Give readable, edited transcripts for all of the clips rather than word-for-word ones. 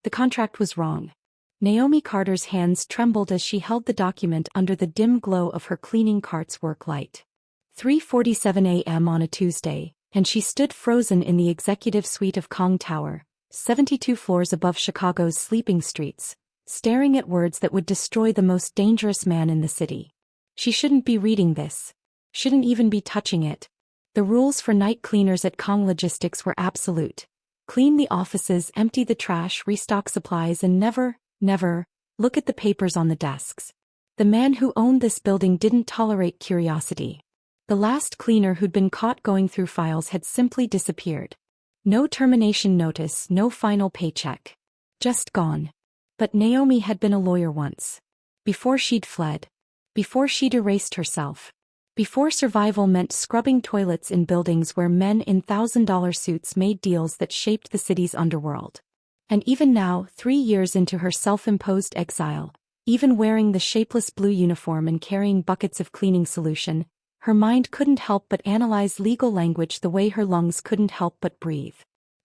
The contract was wrong. Naomi Carter's hands trembled as she held the document under the dim glow of her cleaning cart's work light. 3:47 a.m. on a Tuesday, and she stood frozen in the executive suite of Kang Tower, 72 floors above Chicago's sleeping streets, staring at words that would destroy the most dangerous man in the city. She shouldn't be reading this. Shouldn't even be touching it. The rules for night cleaners at Kang Logistics were absolute. Clean the offices, empty the trash, restock supplies, and never look at the papers on the desks. The man who owned this building didn't tolerate curiosity. The last cleaner who'd been caught going through files had simply disappeared. No termination notice, no final paycheck. Just gone. But Naomi had been a lawyer once. Before she'd fled. Before she'd erased herself. Before survival meant scrubbing toilets in buildings where men in $1,000 suits made deals that shaped the city's underworld. And even now, 3 years into her self-imposed exile, even wearing the shapeless blue uniform and carrying buckets of cleaning solution, her mind couldn't help but analyze legal language the way her lungs couldn't help but breathe.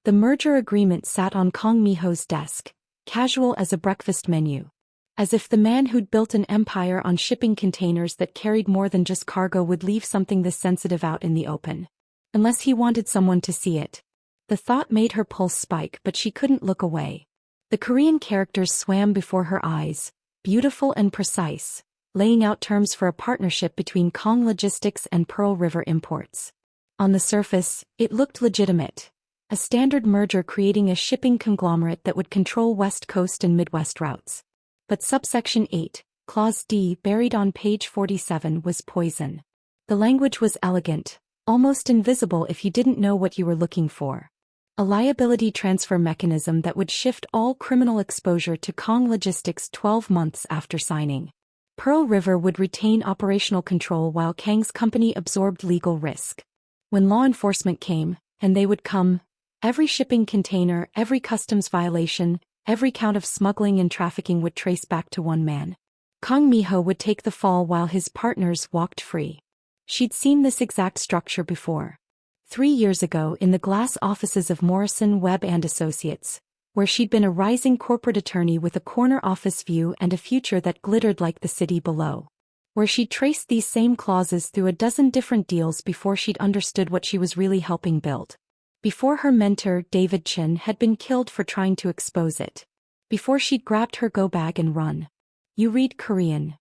The merger agreement sat on Kang Miho's desk, casual as a breakfast menu. As if the man who'd built an empire on shipping containers that carried more than just cargo would leave something this sensitive out in the open. Unless he wanted someone to see it. The thought made her pulse spike, but she couldn't look away. The Korean characters swam before her eyes, beautiful and precise, laying out terms for a partnership between Kang Logistics and Pearl River Imports. On the surface, it looked legitimate. A standard merger creating a shipping conglomerate that would control West Coast and Midwest routes. But subsection 8, clause D buried on page 47 was poison. The language was elegant, almost invisible if you didn't know what you were looking for. A liability transfer mechanism that would shift all criminal exposure to Kang Logistics 12 months after signing. Pearl River would retain operational control while Kang's company absorbed legal risk. When law enforcement came, and they would come, every shipping container, every customs violation, every count of smuggling and trafficking would trace back to one man. Kang Miho would take the fall while his partners walked free. She'd seen this exact structure before. 3 years ago in the glass offices of Morrison, Webb and Associates, where she'd been a rising corporate attorney with a corner office view and a future that glittered like the city below. Where she'd traced these same clauses through a dozen different deals before she'd understood what she was really helping build. Before her mentor, David Chin, had been killed for trying to expose it. Before she'd grabbed her go bag and run. You read Korean.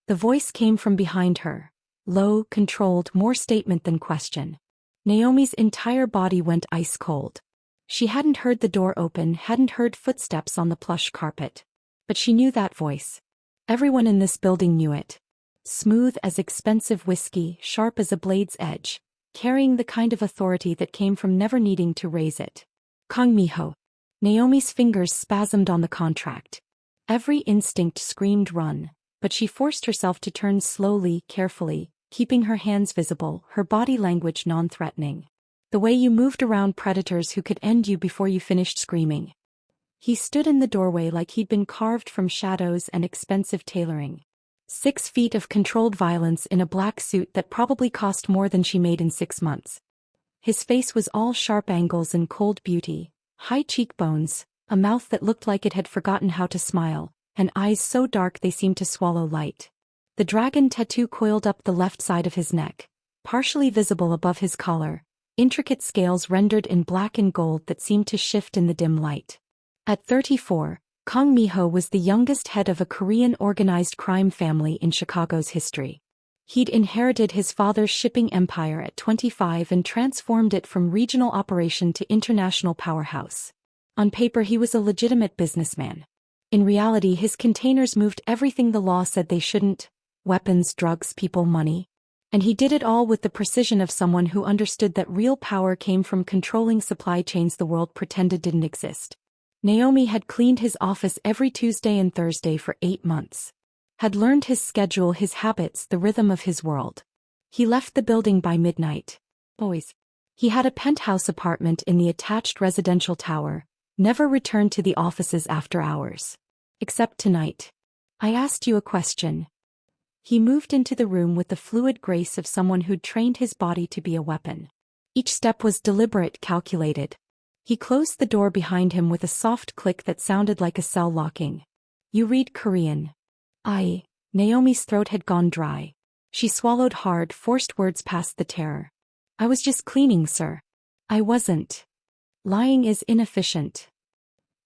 The voice came from behind her. Low, controlled, more statement than question. Naomi's entire body went ice cold. She hadn't heard the door open, hadn't heard footsteps on the plush carpet. But she knew that voice. Everyone in this building knew it. Smooth as expensive whiskey, sharp as a blade's edge, carrying the kind of authority that came from never needing to raise it. Kang Miho. Naomi's fingers spasmed on the contract. Every instinct screamed run, but she forced herself to turn slowly, carefully, keeping her hands visible, her body language non-threatening. The way you moved around predators who could end you before you finished screaming. He stood in the doorway like he'd been carved from shadows and expensive tailoring. 6 feet of controlled violence in a black suit that probably cost more than she made in 6 months. His face was all sharp angles and cold beauty, high cheekbones, a mouth that looked like it had forgotten how to smile, and eyes so dark they seemed to swallow light. The dragon tattoo coiled up the left side of his neck, partially visible above his collar, intricate scales rendered in black and gold that seemed to shift in the dim light. At 34, Kang Miho was the youngest head of a Korean organized crime family in Chicago's history. He'd inherited his father's shipping empire at 25 and transformed it from regional operation to international powerhouse. On paper he was a legitimate businessman. In reality his containers moved everything the law said they shouldn't: weapons, drugs, people, money. And he did it all with the precision of someone who understood that real power came from controlling supply chains the world pretended didn't exist. Naomi had cleaned his office every Tuesday and Thursday for 8 months. Had learned his schedule, his habits, the rhythm of his world. He left the building by midnight. Boys. He had a penthouse apartment in the attached residential tower, never returned to the offices after hours. Except tonight. I asked you a question. He moved into the room with the fluid grace of someone who'd trained his body to be a weapon. Each step was deliberate, calculated. He closed the door behind him with a soft click that sounded like a cell locking. You read Korean. Naomi's throat had gone dry. She swallowed hard, forced words past the terror. I was just cleaning, sir. I wasn't. Lying is inefficient.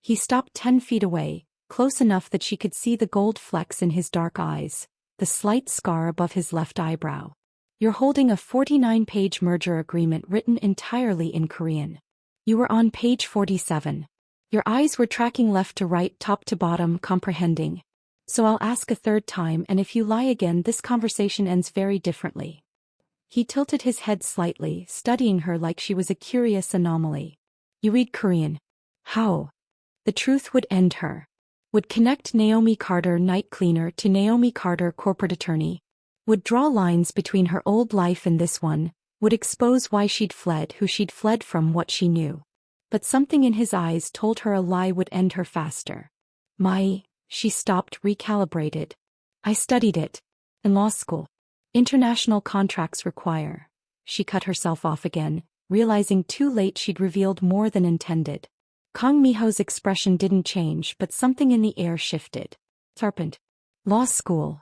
He stopped 10 feet away, close enough that she could see the gold flecks in his dark eyes, the slight scar above his left eyebrow. You're holding a 49-page merger agreement written entirely in Korean. You were on page 47. Your eyes were tracking left to right, top to bottom, comprehending. So I'll ask a third time, and if you lie again, this conversation ends very differently. He tilted his head slightly, studying her like she was a curious anomaly. You read Korean. How? The truth would end her. Would connect Naomi Carter, night cleaner, to Naomi Carter, corporate attorney. Would draw lines between her old life and this one. Would expose why she'd fled, who she'd fled from, what she knew. But something in his eyes told her a lie would end her faster. She stopped, recalibrated. I studied it. In law school. International contracts require. She cut herself off again, realizing too late she'd revealed more than intended. Kang Miho's expression didn't change, but something in the air shifted. Serpent. Law school.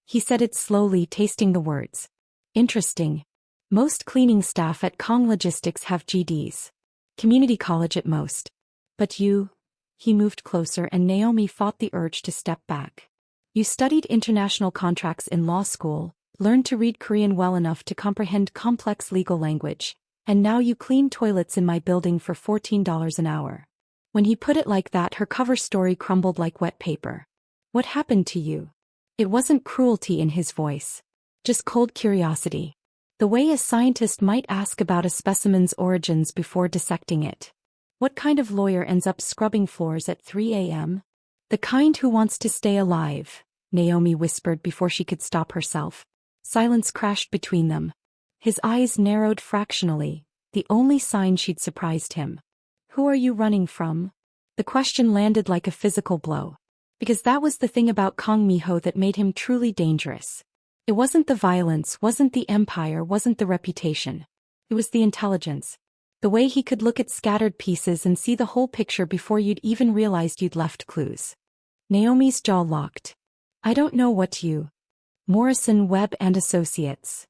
He said it slowly, tasting the words. Interesting. Most cleaning staff at Kang Logistics have GDs. Community college at most. But you... He moved closer and Naomi fought the urge to step back. You studied international contracts in law school, learned to read Korean well enough to comprehend complex legal language, and now you clean toilets in my building for $14 an hour. When he put it like that, her cover story crumbled like wet paper. What happened to you? It wasn't cruelty in his voice. Just cold curiosity. The way a scientist might ask about a specimen's origins before dissecting it. What kind of lawyer ends up scrubbing floors at 3 a.m.? The kind who wants to stay alive, Naomi whispered before she could stop herself. Silence crashed between them. His eyes narrowed fractionally, the only sign she'd surprised him. Who are you running from? The question landed like a physical blow. Because that was the thing about Kang Miho that made him truly dangerous. It wasn't the violence, wasn't the empire, wasn't the reputation. It was the intelligence. The way he could look at scattered pieces and see the whole picture before you'd even realized you'd left clues. Naomi's jaw locked. I don't know what you... Morrison, Webb and Associates.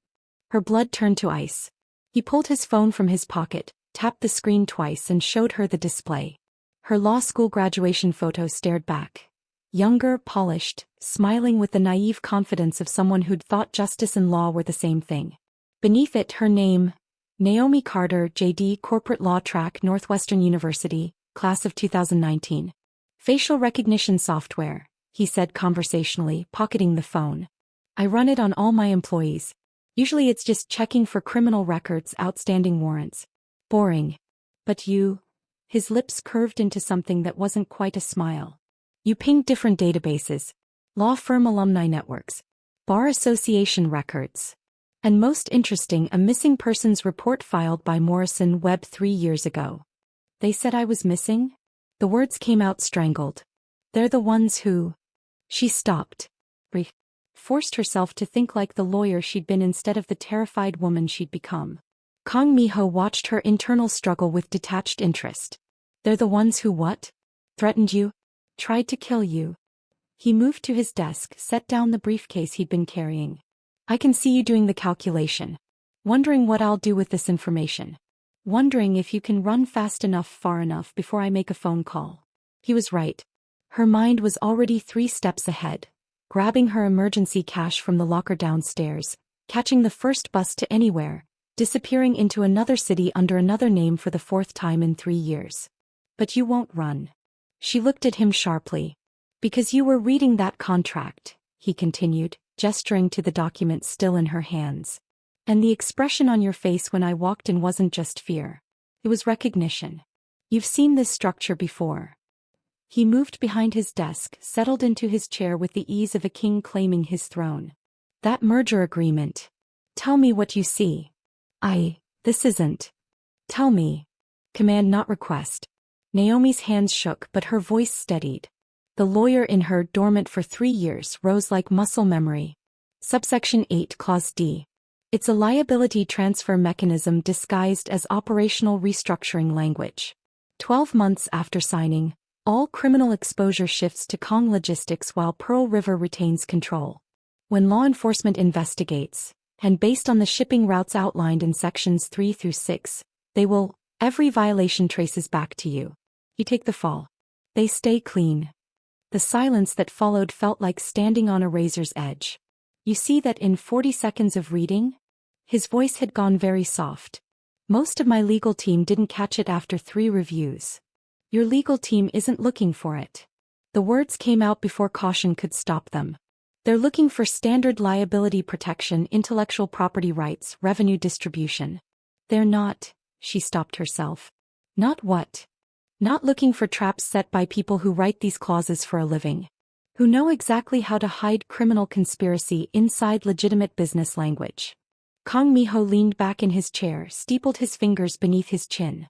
Her blood turned to ice. He pulled his phone from his pocket, tapped the screen twice and showed her the display. Her law school graduation photo stared back. Younger, polished, smiling with the naive confidence of someone who'd thought justice and law were the same thing. Beneath it, her name, Naomi Carter, JD, Corporate Law Track, Northwestern University, Class of 2019. Facial recognition software, he said conversationally, pocketing the phone. I run it on all my employees. Usually it's just checking for criminal records, outstanding warrants. Boring. But you... His lips curved into something that wasn't quite a smile. You pinged different databases. Law firm alumni networks. Bar association records. And most interesting, a missing persons report filed by Morrison Webb 3 years ago. They said I was missing? The words came out strangled. They're the ones who... She stopped. Forced herself to think like the lawyer she'd been instead of the terrified woman she'd become. Kang Miho watched her internal struggle with detached interest. They're the ones who what? Threatened you? Tried to kill you? He moved to his desk, set down the briefcase he'd been carrying. I can see you doing the calculation. Wondering what I'll do with this information. Wondering if you can run fast enough, far enough before I make a phone call. He was right. Her mind was already 3 steps ahead. Grabbing her emergency cash from the locker downstairs, catching the first bus to anywhere, disappearing into another city under another name for the 4th time in 3 years. But you won't run. She looked at him sharply. Because you were reading that contract, he continued, gesturing to the document still in her hands. And the expression on your face when I walked in wasn't just fear. It was recognition. You've seen this structure before. He moved behind his desk, settled into his chair with the ease of a king claiming his throne. That merger agreement. Tell me what you see. This isn't. Tell me. Command, not request. Naomi's hands shook, but her voice steadied. The lawyer in her, dormant for 3 years, rose like muscle memory. Subsection 8, Clause D. It's a liability transfer mechanism disguised as operational restructuring language. 12 months after signing, all criminal exposure shifts to Kang Logistics while Pearl River retains control. When law enforcement investigates, and based on the shipping routes outlined in sections 3 through 6, every violation traces back to you. You take the fall. They stay clean. The silence that followed felt like standing on a razor's edge. You see that in 40 seconds of reading? His voice had gone very soft. Most of my legal team didn't catch it after 3 reviews. Your legal team isn't looking for it. The words came out before caution could stop them. They're looking for standard liability protection, intellectual property rights, revenue distribution. They're not, she stopped herself. Not what? Not looking for traps set by people who write these clauses for a living. Who know exactly how to hide criminal conspiracy inside legitimate business language. Kang Miho leaned back in his chair, steepled his fingers beneath his chin.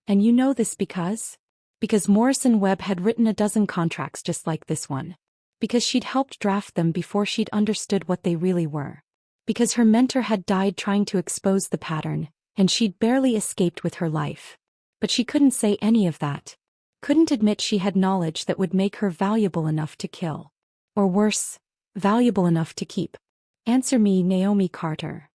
And you know this because? Because Morrison Webb had written a dozen contracts just like this one. Because she'd helped draft them before she'd understood what they really were. Because her mentor had died trying to expose the pattern, and she'd barely escaped with her life. But she couldn't say any of that. Couldn't admit she had knowledge that would make her valuable enough to kill. Or worse, valuable enough to keep. Answer me, Naomi Carter.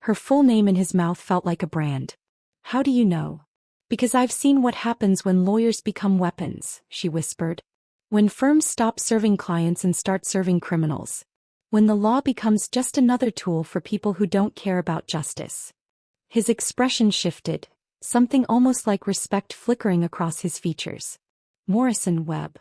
Her full name in his mouth felt like a brand. How do you know? Because I've seen what happens when lawyers become weapons, she whispered. When firms stop serving clients and start serving criminals. When the law becomes just another tool for people who don't care about justice. His expression shifted, something almost like respect flickering across his features. Morrison Webb.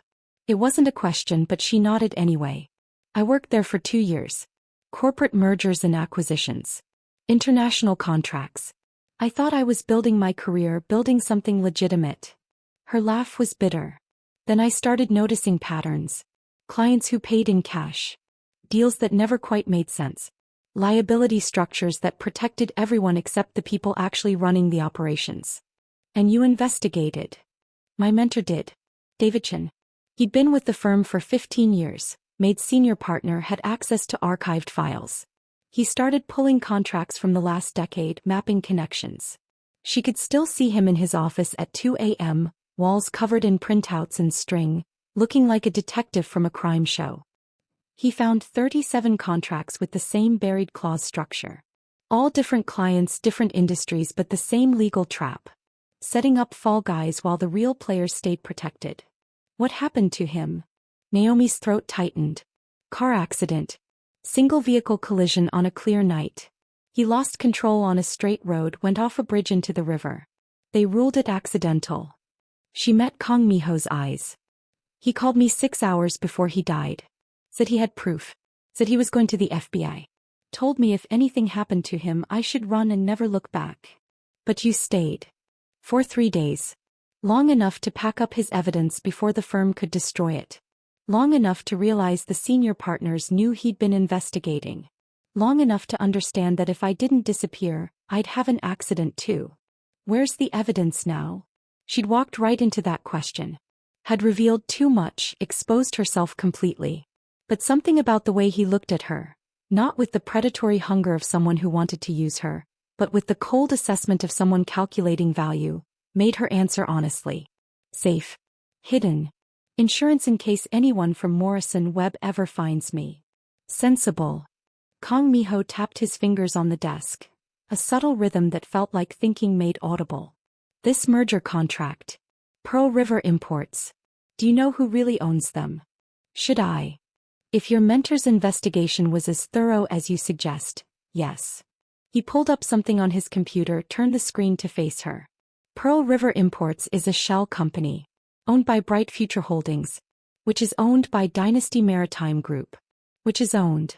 It wasn't a question, but she nodded anyway. I worked there for 2 years. Corporate mergers and acquisitions. International contracts. I thought I was building my career, building something legitimate. Her laugh was bitter. Then I started noticing patterns. Clients who paid in cash. Deals that never quite made sense. Liability structures that protected everyone except the people actually running the operations. And you investigated. My mentor did. David Chin. He'd been with the firm for 15 years, made senior partner, had access to archived files. He started pulling contracts from the last decade, mapping connections. She could still see him in his office at 2 a.m., walls covered in printouts and string, looking like a detective from a crime show. He found 37 contracts with the same buried clause structure. All different clients, different industries, but the same legal trap. Setting up fall guys while the real players stayed protected. What happened to him? Naomi's throat tightened. Car accident. Single vehicle collision on a clear night. He lost control on a straight road, went off a bridge into the river. They ruled it accidental. She met Kang Miho's eyes. He called me 6 hours before he died. Said he had proof. Said he was going to the FBI. Told me if anything happened to him I should run and never look back. But you stayed. For 3 days. Long enough to pack up his evidence before the firm could destroy it. Long enough to realize the senior partners knew he'd been investigating. Long enough to understand that if I didn't disappear, I'd have an accident too. Where's the evidence now? She'd walked right into that question. Had revealed too much, exposed herself completely. But something about the way he looked at her, not with the predatory hunger of someone who wanted to use her, but with the cold assessment of someone calculating value, made her answer honestly. Safe. Hidden. Insurance in case anyone from Morrison Webb ever finds me. Sensible. Kang Miho tapped his fingers on the desk, a subtle rhythm that felt like thinking made audible. This merger contract. Pearl River Imports. Do you know who really owns them? Should I? If your mentor's investigation was as thorough as you suggest, yes. He pulled up something on his computer, turned the screen to face her. Pearl River Imports is a shell company, owned by Bright Future Holdings, which is owned by Dynasty Maritime Group, which is owned.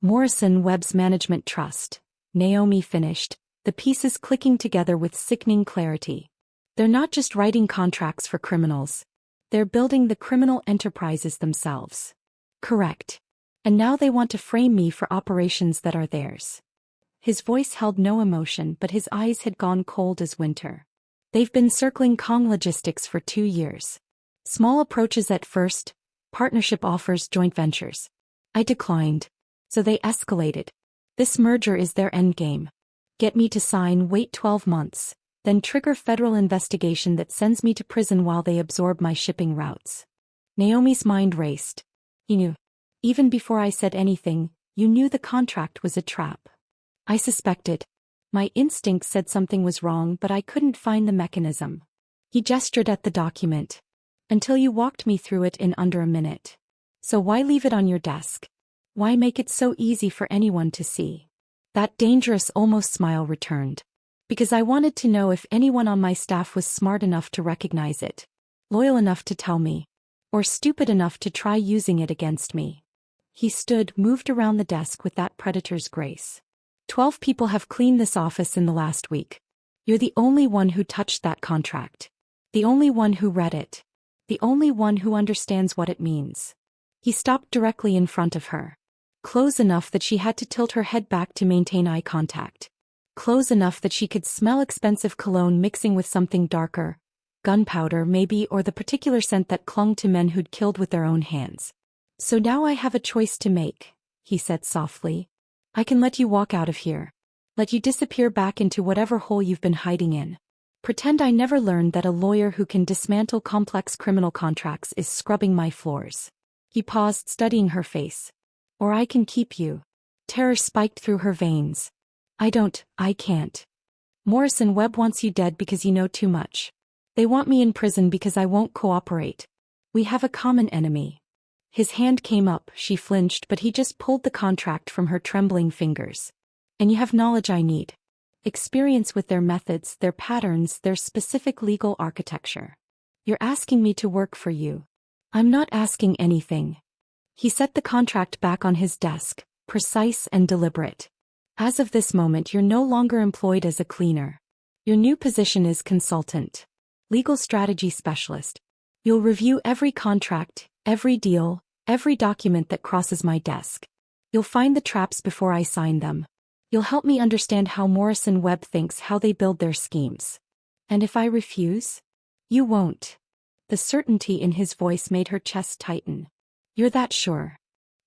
Morrison Webb's Management Trust, Naomi finished, the pieces clicking together with sickening clarity. They're not just writing contracts for criminals. They're building the criminal enterprises themselves. Correct. And now they want to frame me for operations that are theirs. His voice held no emotion, but his eyes had gone cold as winter. They've been circling Kang Logistics for 2 years. Small approaches at first, partnership offers, joint ventures. I declined. So they escalated. This merger is their endgame. Get me to sign, wait 12 months. then trigger federal investigation that sends me to prison while they absorb my shipping routes. Naomi's mind raced. He knew. Even before I said anything, you knew the contract was a trap. I suspected. My instinct said something was wrong, but I couldn't find the mechanism. He gestured at the document. Until you walked me through it in under a minute. So why leave it on your desk? Why make it so easy for anyone to see? That dangerous almost smile returned. Because I wanted to know if anyone on my staff was smart enough to recognize it, loyal enough to tell me, or stupid enough to try using it against me. He stood, moved around the desk with that predator's grace. 12 people have cleaned this office in the last week. You're the only one who touched that contract. The only one who read it. The only one who understands what it means. He stopped directly in front of her. Close enough that she had to tilt her head back to maintain eye contact. Close enough that she could smell expensive cologne mixing with something darker. Gunpowder maybe, or the particular scent that clung to men who'd killed with their own hands. So now I have a choice to make, he said softly. I can let you walk out of here. Let you disappear back into whatever hole you've been hiding in. Pretend I never learned that a lawyer who can dismantle complex criminal contracts is scrubbing my floors. He paused, studying her face. Or I can keep you. Terror spiked through her veins. I can't. Morrison Webb wants you dead because you know too much. They want me in prison because I won't cooperate. We have a common enemy. His hand came up, she flinched, but he just pulled the contract from her trembling fingers. And you have knowledge I need. Experience with their methods, their patterns, their specific legal architecture. You're asking me to work for you. I'm not asking anything. He set the contract back on his desk, precise and deliberate. As of this moment, you're no longer employed as a cleaner. Your new position is consultant. Legal strategy specialist. You'll review every contract, every deal, every document that crosses my desk. You'll find the traps before I sign them. You'll help me understand how Morrison Webb thinks, how they build their schemes. And if I refuse? You won't. The certainty in his voice made her chest tighten. You're that sure?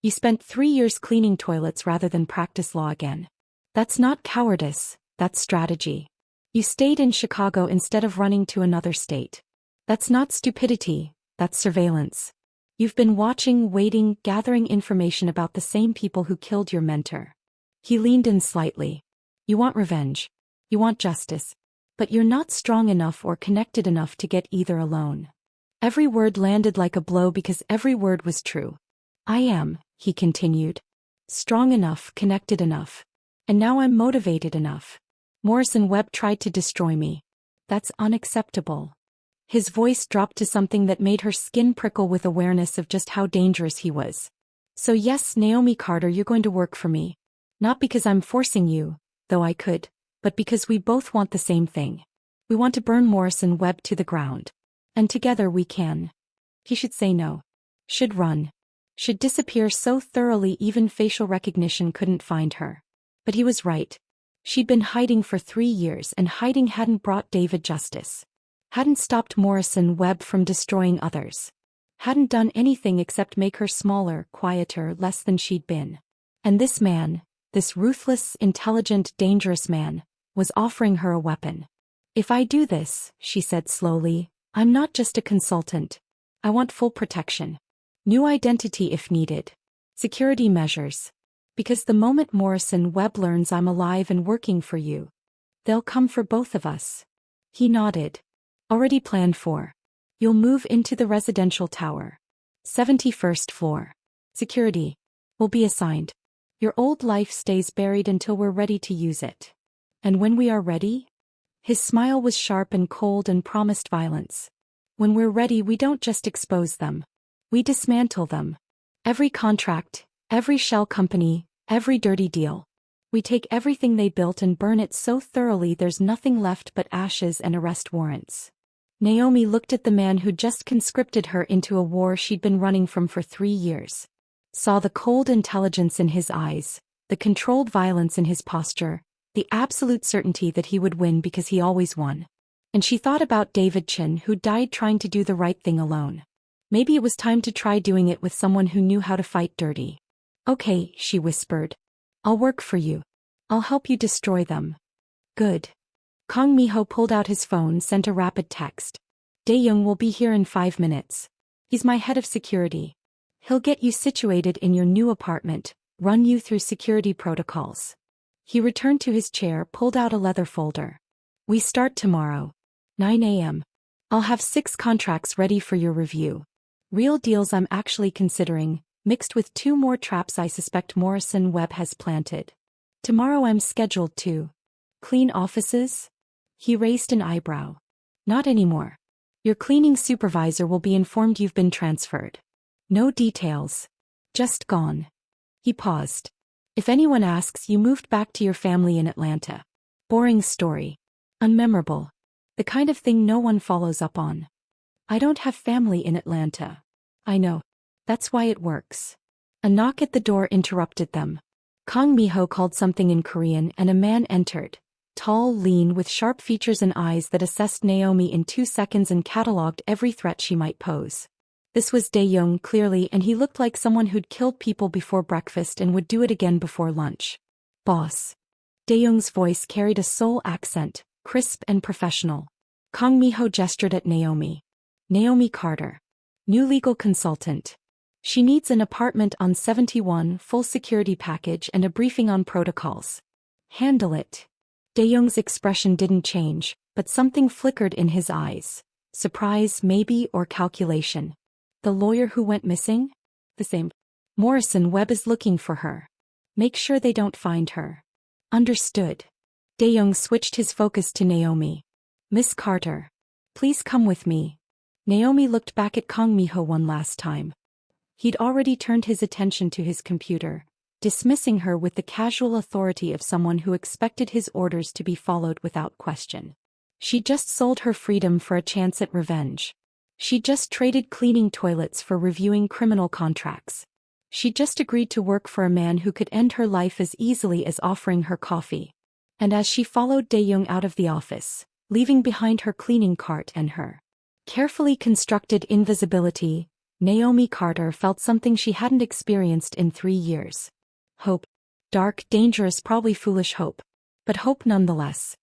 You spent 3 years cleaning toilets rather than practice law again. That's not cowardice, that's strategy. You stayed in Chicago instead of running to another state. That's not stupidity, that's surveillance. You've been watching, waiting, gathering information about the same people who killed your mentor. He leaned in slightly. You want revenge. You want justice. But you're not strong enough or connected enough to get either alone. Every word landed like a blow because every word was true. I am, he continued. Strong enough, connected enough. And now I'm motivated enough. Morrison Webb tried to destroy me. That's unacceptable. His voice dropped to something that made her skin prickle with awareness of just how dangerous he was. So yes, Naomi Carter, you're going to work for me. Not because I'm forcing you, though I could, but because we both want the same thing. We want to burn Morrison Webb to the ground. And together we can. He should say no. Should run. Should disappear so thoroughly even facial recognition couldn't find her. But he was right. She'd been hiding for 3 years, and hiding hadn't brought David justice. Hadn't stopped Morrison Webb from destroying others. Hadn't done anything except make her smaller, quieter, less than she'd been. And this man, this ruthless, intelligent, dangerous man, was offering her a weapon. If I do this, she said slowly, I'm not just a consultant. I want full protection. New identity if needed. Security measures. Because the moment Morrison Webb learns I'm alive and working for you, they'll come for both of us. He nodded. Already planned for. You'll move into the residential tower. 71st floor. Security. Will be assigned. Your old life stays buried until we're ready to use it. And when we are ready? His smile was sharp and cold and promised violence. When we're ready, we don't just expose them. We dismantle them. Every contract, every shell company, every dirty deal. We take everything they built and burn it so thoroughly there's nothing left but ashes and arrest warrants. Naomi looked at the man who'd just conscripted her into a war she'd been running from for 3 years. Saw the cold intelligence in his eyes, the controlled violence in his posture, the absolute certainty that he would win because he always won. And she thought about David Chin, who died trying to do the right thing alone. Maybe it was time to try doing it with someone who knew how to fight dirty. Okay, she whispered. I'll work for you. I'll help you destroy them. Good. Kang Miho pulled out his phone, sent a rapid text. Dae-young will be here in 5 minutes. He's my head of security. He'll get you situated in your new apartment, run you through security protocols. He returned to his chair, pulled out a leather folder. We start tomorrow. 9 a.m. I'll have 6 contracts ready for your review. Real deals I'm actually considering, mixed with 2 more traps I suspect Morrison Webb has planted. Tomorrow I'm scheduled to clean offices? He raised an eyebrow. Not anymore. Your cleaning supervisor will be informed you've been transferred. No details. Just gone. He paused. If anyone asks, you moved back to your family in Atlanta. Boring story. Unmemorable. The kind of thing no one follows up on. I don't have family in Atlanta. I know. That's why it works. A knock at the door interrupted them. Kang Miho called something in Korean and a man entered. Tall, lean, with sharp features and eyes that assessed Naomi in 2 seconds and catalogued every threat she might pose. This was Dae-young clearly, and he looked like someone who'd killed people before breakfast and would do it again before lunch. Boss. Dae-young's voice carried a Seoul accent, crisp and professional. Kang Miho gestured at Naomi. Naomi Carter. New legal consultant. She needs an apartment on 71, full security package and a briefing on protocols. Handle it. Dae-young's expression didn't change, but something flickered in his eyes. Surprise, maybe, or calculation. The lawyer who went missing? The same. Morrison Webb is looking for her. Make sure they don't find her. Understood. Dae-young switched his focus to Naomi. Miss Carter. Please come with me. Naomi looked back at Kang Miho one last time. He'd already turned his attention to his computer, dismissing her with the casual authority of someone who expected his orders to be followed without question. She just sold her freedom for a chance at revenge. She just traded cleaning toilets for reviewing criminal contracts. She just agreed to work for a man who could end her life as easily as offering her coffee. And as she followed Dae-young out of the office, leaving behind her cleaning cart and her carefully constructed invisibility, Naomi Carter felt something she hadn't experienced in 3 years. Hope. Dark, dangerous, probably foolish hope. But hope nonetheless.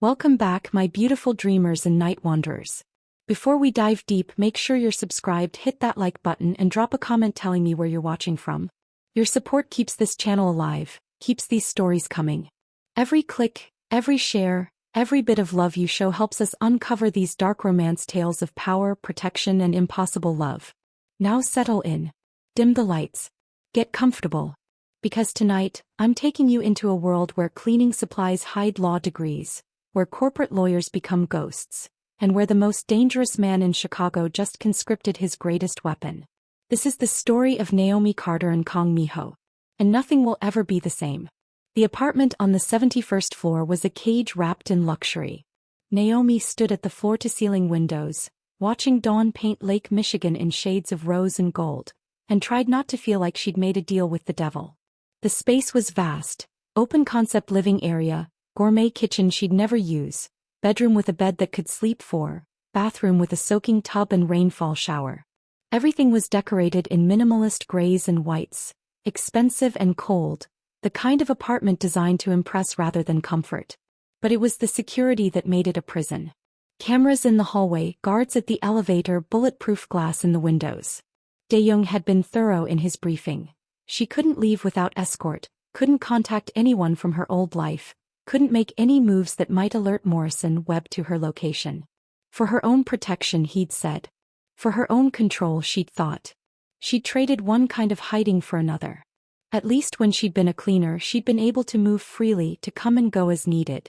Welcome back, my beautiful dreamers and night wanderers. Before we dive deep, make sure you're subscribed, hit that like button and drop a comment telling me where you're watching from. Your support keeps this channel alive, keeps these stories coming. Every click, every share, every bit of love you show helps us uncover these dark romance tales of power, protection, and impossible love. Now settle in. Dim the lights. Get comfortable. Because tonight, I'm taking you into a world where cleaning supplies hide law degrees, where corporate lawyers become ghosts, and where the most dangerous man in Chicago just conscripted his greatest weapon. This is the story of Naomi Carter and Kang Miho. And nothing will ever be the same. The apartment on the 71st floor was a cage wrapped in luxury. Naomi stood at the floor-to-ceiling windows, watching dawn paint Lake Michigan in shades of rose and gold, and tried not to feel like she'd made a deal with the devil. The space was vast, open-concept living area, gourmet kitchen she'd never use, bedroom with a bed that could sleep 4, bathroom with a soaking tub and rainfall shower. Everything was decorated in minimalist grays and whites, expensive and cold, the kind of apartment designed to impress rather than comfort. But it was the security that made it a prison. Cameras in the hallway, guards at the elevator, bulletproof glass in the windows. Dae-young had been thorough in his briefing. She couldn't leave without escort, couldn't contact anyone from her old life, couldn't make any moves that might alert Morrison Webb to her location. For her own protection, he'd said. For her own control, she'd thought. She'd traded one kind of hiding for another. At least when she'd been a cleaner, she'd been able to move freely, to come and go as needed.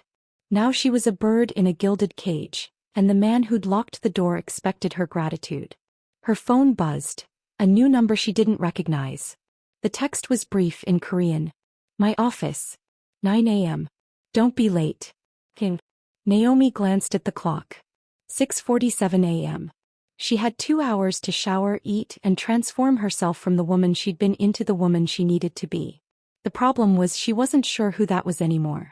Now she was a bird in a gilded cage, and the man who'd locked the door expected her gratitude. Her phone buzzed, a new number she didn't recognize. The text was brief in Korean. My office. 9 a.m. Don't be late. King. Naomi glanced at the clock. 6:47 a.m. She had 2 hours to shower, eat, and transform herself from the woman she'd been into the woman she needed to be. The problem was she wasn't sure who that was anymore.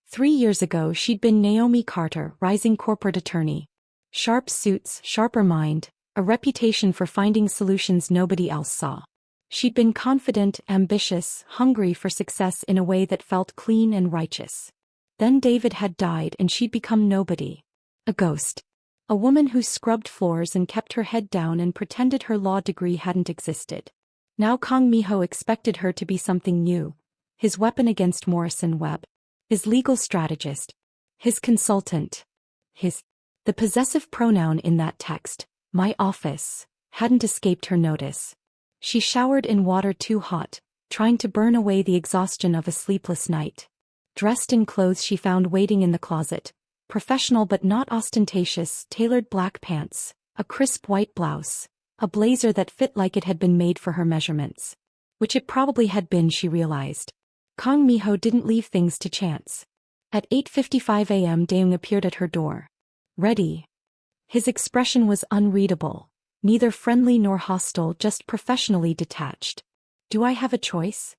3 years ago she'd been Naomi Carter, rising corporate attorney. Sharp suits, sharper mind, a reputation for finding solutions nobody else saw. She'd been confident, ambitious, hungry for success in a way that felt clean and righteous. Then David had died and she'd become nobody. A ghost. A woman who scrubbed floors and kept her head down and pretended her law degree hadn't existed. Now Kang Miho expected her to be something new. His weapon against Morrison Webb. His legal strategist. His consultant. The possessive pronoun in that text, my office, hadn't escaped her notice. She showered in water too hot, trying to burn away the exhaustion of a sleepless night. Dressed in clothes she found waiting in the closet, professional but not ostentatious, tailored black pants, a crisp white blouse, a blazer that fit like it had been made for her measurements. Which it probably had been, she realized. Kang Miho didn't leave things to chance. At 8:55 a.m. Daeung appeared at her door. Ready. His expression was unreadable, neither friendly nor hostile, just professionally detached. Do I have a choice?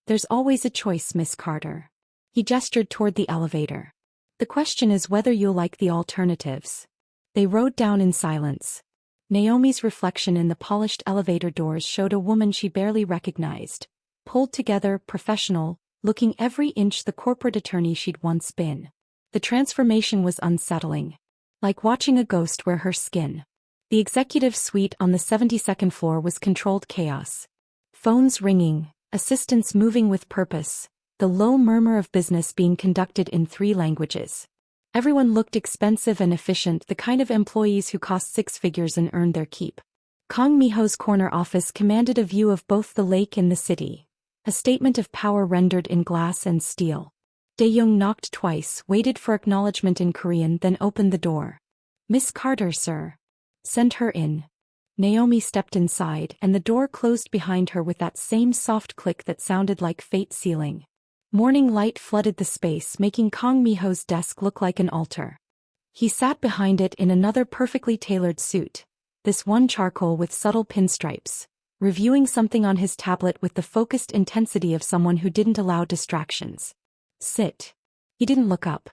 There's always a choice, Miss Carter. He gestured toward the elevator. The question is whether you'll like the alternatives. They rode down in silence. Naomi's reflection in the polished elevator doors showed a woman she barely recognized, pulled together, professional, looking every inch the corporate attorney she'd once been. The transformation was unsettling. Like watching a ghost wear her skin. The executive suite on the 72nd floor was controlled chaos. Phones ringing, assistants moving with purpose, the low murmur of business being conducted in 3 languages. Everyone looked expensive and efficient, the kind of employees who cost 6 figures and earned their keep. Kang Miho's corner office commanded a view of both the lake and the city, a statement of power rendered in glass and steel. Daeung knocked twice, waited for acknowledgement in Korean, then opened the door. Miss Carter, sir. Send her in. Naomi stepped inside, and the door closed behind her with that same soft click that sounded like fate sealing. Morning light flooded the space, making Kang Miho's desk look like an altar. He sat behind it in another perfectly tailored suit, this one charcoal with subtle pinstripes, reviewing something on his tablet with the focused intensity of someone who didn't allow distractions. Sit. He didn't look up.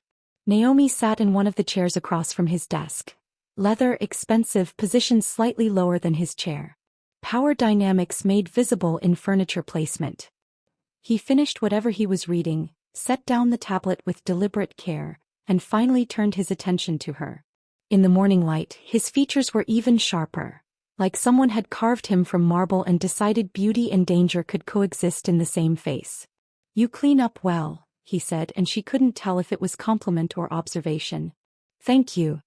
Naomi sat in one of the chairs across from his desk. Leather, expensive, positioned slightly lower than his chair. Power dynamics made visible in furniture placement. He finished whatever he was reading, set down the tablet with deliberate care, and finally turned his attention to her. In the morning light, his features were even sharper, like someone had carved him from marble and decided beauty and danger could coexist in the same face. You clean up well, he said, and she couldn't tell if it was compliment or observation. Thank you.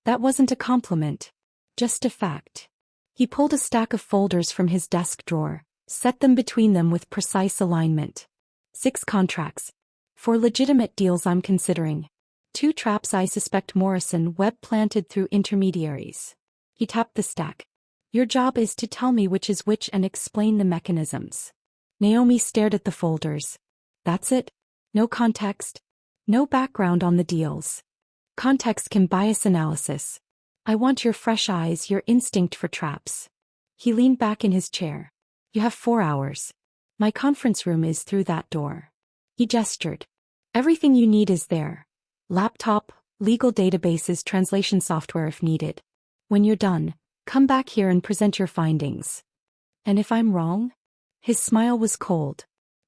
That wasn't a compliment. Just a fact. He pulled a stack of folders from his desk drawer, set them between them with precise alignment. 6 contracts. 4 legitimate deals I'm considering. 2 traps I suspect Morrison Webb planted through intermediaries. He tapped the stack. Your job is to tell me which is which and explain the mechanisms. Naomi stared at the folders. That's it? No context? No background on the deals. Context can bias analysis. I want your fresh eyes, your instinct for traps. He leaned back in his chair. You have 4 hours. My conference room is through that door. He gestured. Everything you need is there. Laptop, legal databases, translation software if needed. When you're done, come back here and present your findings. And if I'm wrong? His smile was cold.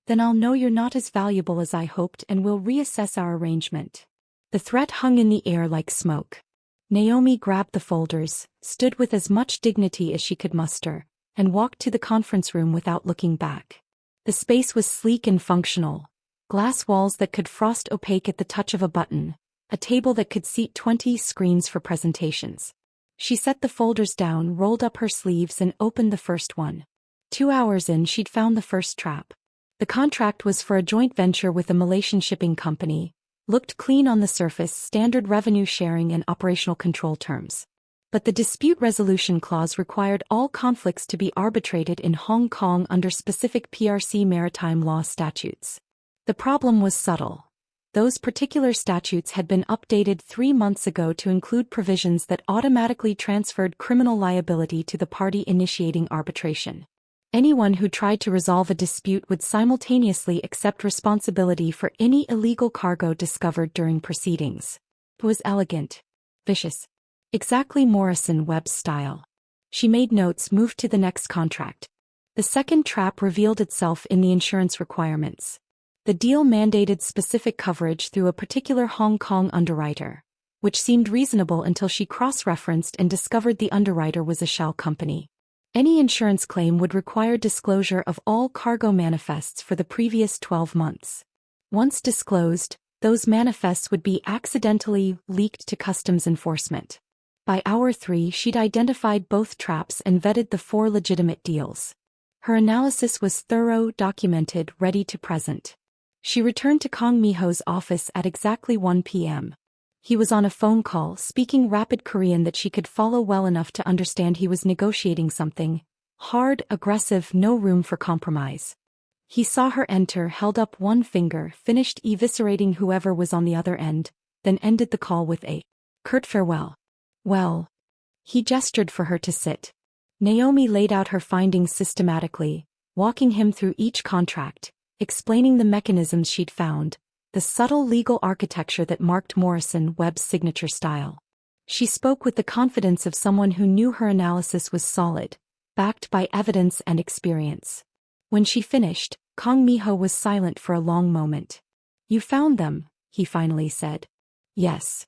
Then I'll know you're not as valuable as I hoped and we'll reassess our arrangement. The threat hung in the air like smoke. Naomi grabbed the folders, stood with as much dignity as she could muster, and walked to the conference room without looking back. The space was sleek and functional. Glass walls that could frost opaque at the touch of a button, a table that could seat 20 screens for presentations. She set the folders down, rolled up her sleeves and opened the first one. 2 hours in she'd found the first trap. The contract was for a joint venture with a Malaysian shipping company, looked clean on the surface, standard revenue sharing and operational control terms. But the dispute resolution clause required all conflicts to be arbitrated in Hong Kong under specific PRC maritime law statutes. The problem was subtle. Those particular statutes had been updated 3 months ago to include provisions that automatically transferred criminal liability to the party initiating arbitration. Anyone who tried to resolve a dispute would simultaneously accept responsibility for any illegal cargo discovered during proceedings. It was elegant. Vicious. Exactly Morrison Webb's style. She made notes, moved to the next contract. The second trap revealed itself in the insurance requirements. The deal mandated specific coverage through a particular Hong Kong underwriter, which seemed reasonable until she cross-referenced and discovered the underwriter was a shell company. Any insurance claim would require disclosure of all cargo manifests for the previous 12 months. Once disclosed, those manifests would be accidentally leaked to customs enforcement. By hour 3, she'd identified both traps and vetted the 4 legitimate deals. Her analysis was thorough, documented, ready to present. She returned to Kang Miho's office at exactly 1 p.m. He was on a phone call, speaking rapid Korean that she could follow well enough to understand he was negotiating something hard, aggressive, no room for compromise. He saw her enter, held up one finger, finished eviscerating whoever was on the other end, then ended the call with a curt farewell. Well. He gestured for her to sit. Naomi laid out her findings systematically, walking him through each contract, explaining the mechanisms she'd found, the subtle legal architecture that marked Morrison Webb's signature style. She spoke with the confidence of someone who knew her analysis was solid, backed by evidence and experience. When she finished, Kang Miho was silent for a long moment. "You found them," he finally said. "Yes.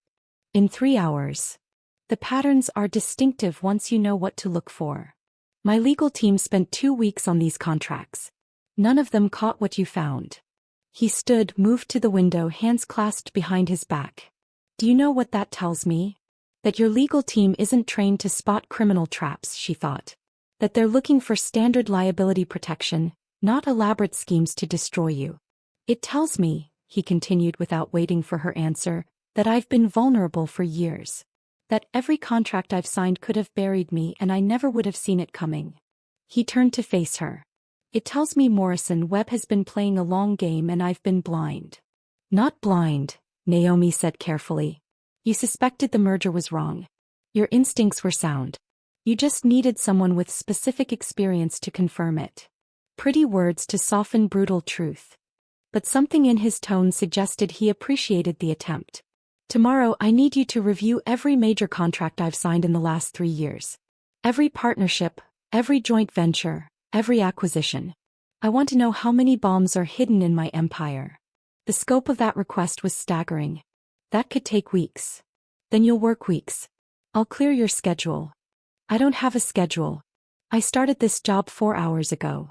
In 3 hours. The patterns are distinctive once you know what to look for. My legal team spent 2 weeks on these contracts. None of them caught what you found." He stood, moved to the window, hands clasped behind his back. "Do you know what that tells me? That your legal team isn't trained to spot criminal traps," she thought. "That they're looking for standard liability protection, not elaborate schemes to destroy you. It tells me," he continued without waiting for her answer, "that I've been vulnerable for years. That every contract I've signed could have buried me and I never would have seen it coming." He turned to face her. "It tells me Morrison Webb has been playing a long game and I've been blind." "Not blind," Naomi said carefully. "You suspected the merger was wrong. Your instincts were sound. You just needed someone with specific experience to confirm it." Pretty words to soften brutal truth. But something in his tone suggested he appreciated the attempt. "Tomorrow I need you to review every major contract I've signed in the last 3 years. Every partnership, every joint venture, every acquisition. I want to know how many bombs are hidden in my empire." The scope of that request was staggering. "That could take weeks. Then you'll work weeks. I'll clear your schedule." "I don't have a schedule. I started this job 4 hours ago.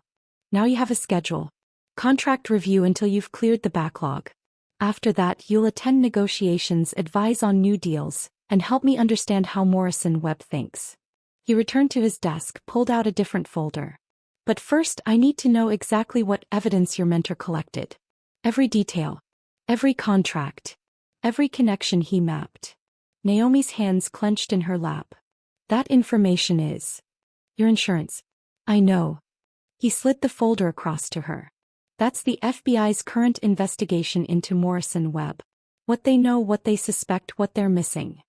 Now you have a schedule. Contract review until you've cleared the backlog. After that you'll attend negotiations, advise on new deals, and help me understand how Morrison Webb thinks." He returned to his desk, pulled out a different folder. "But first I need to know exactly what evidence your mentor collected. Every detail. Every contract. Every connection he mapped." Naomi's hands clenched in her lap. "That information is your insurance." "I know." He slid the folder across to her. "That's the FBI's current investigation into Morrison Webb. What they know, what they suspect, what they're missing."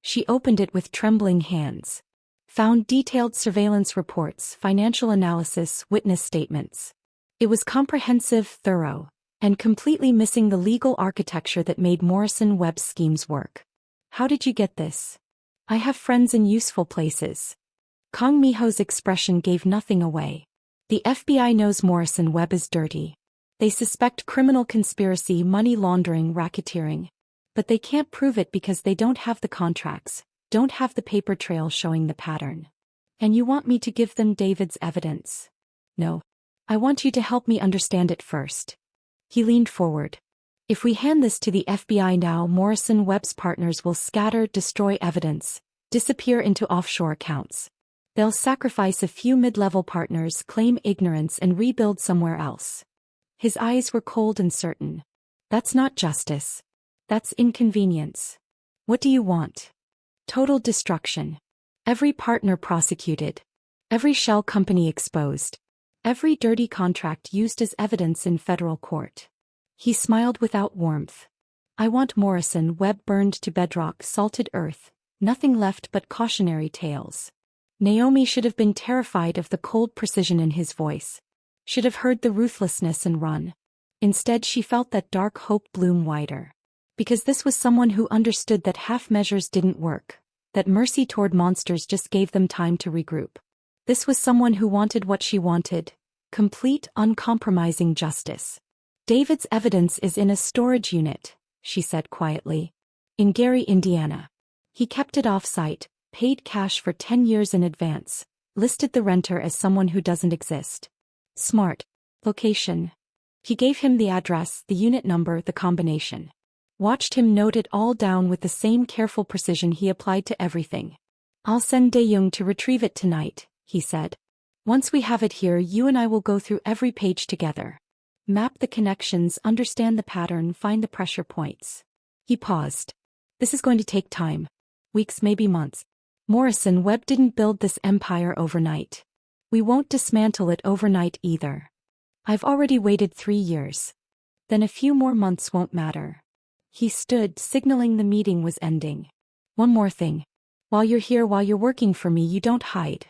She opened it with trembling hands. Found detailed surveillance reports, financial analysis, witness statements. It was comprehensive, thorough, and completely missing the legal architecture that made Morrison Webb's schemes work. "How did you get this?" "I have friends in useful places." Kang Miho's expression gave nothing away. "The FBI knows Morrison Webb is dirty. They suspect criminal conspiracy, money laundering, racketeering. But they can't prove it because they don't have the contracts, don't have the paper trail showing the pattern. And you want me to give them David's evidence?" "No. I want you to help me understand it first." He leaned forward. "If we hand this to the FBI now, Morrison Webb's partners will scatter, destroy evidence, disappear into offshore accounts. They'll sacrifice a few mid-level partners, claim ignorance, and rebuild somewhere else." His eyes were cold and certain. "That's not justice. That's inconvenience. What do you want?" "Total destruction. Every partner prosecuted. Every shell company exposed. Every dirty contract used as evidence in federal court." He smiled without warmth. "I want Morrison Webb burned to bedrock, salted earth, nothing left but cautionary tales." Naomi should have been terrified of the cold precision in his voice. Should have heard the ruthlessness and run. Instead she felt that dark hope bloom wider. Because this was someone who understood that half measures didn't work, that mercy toward monsters just gave them time to regroup. This was someone who wanted what she wanted, complete, uncompromising justice. David's evidence is in a storage unit, she said quietly. In Gary, Indiana. He kept it off-site, paid cash for 10 years in advance, listed the renter as someone who doesn't exist. Smart. Location. He gave him the address, the unit number, the combination. Watched him note it all down with the same careful precision he applied to everything. I'll send Dae-young to retrieve it tonight, he said. Once we have it here, you and I will go through every page together. Map the connections, understand the pattern, find the pressure points. He paused. This is going to take time. Weeks, maybe months. Morrison Webb didn't build this empire overnight. We won't dismantle it overnight either. I've already waited 3 years. Then a few more months won't matter. He stood, signaling the meeting was ending. One more thing. While you're here, while you're working for me, you don't hide.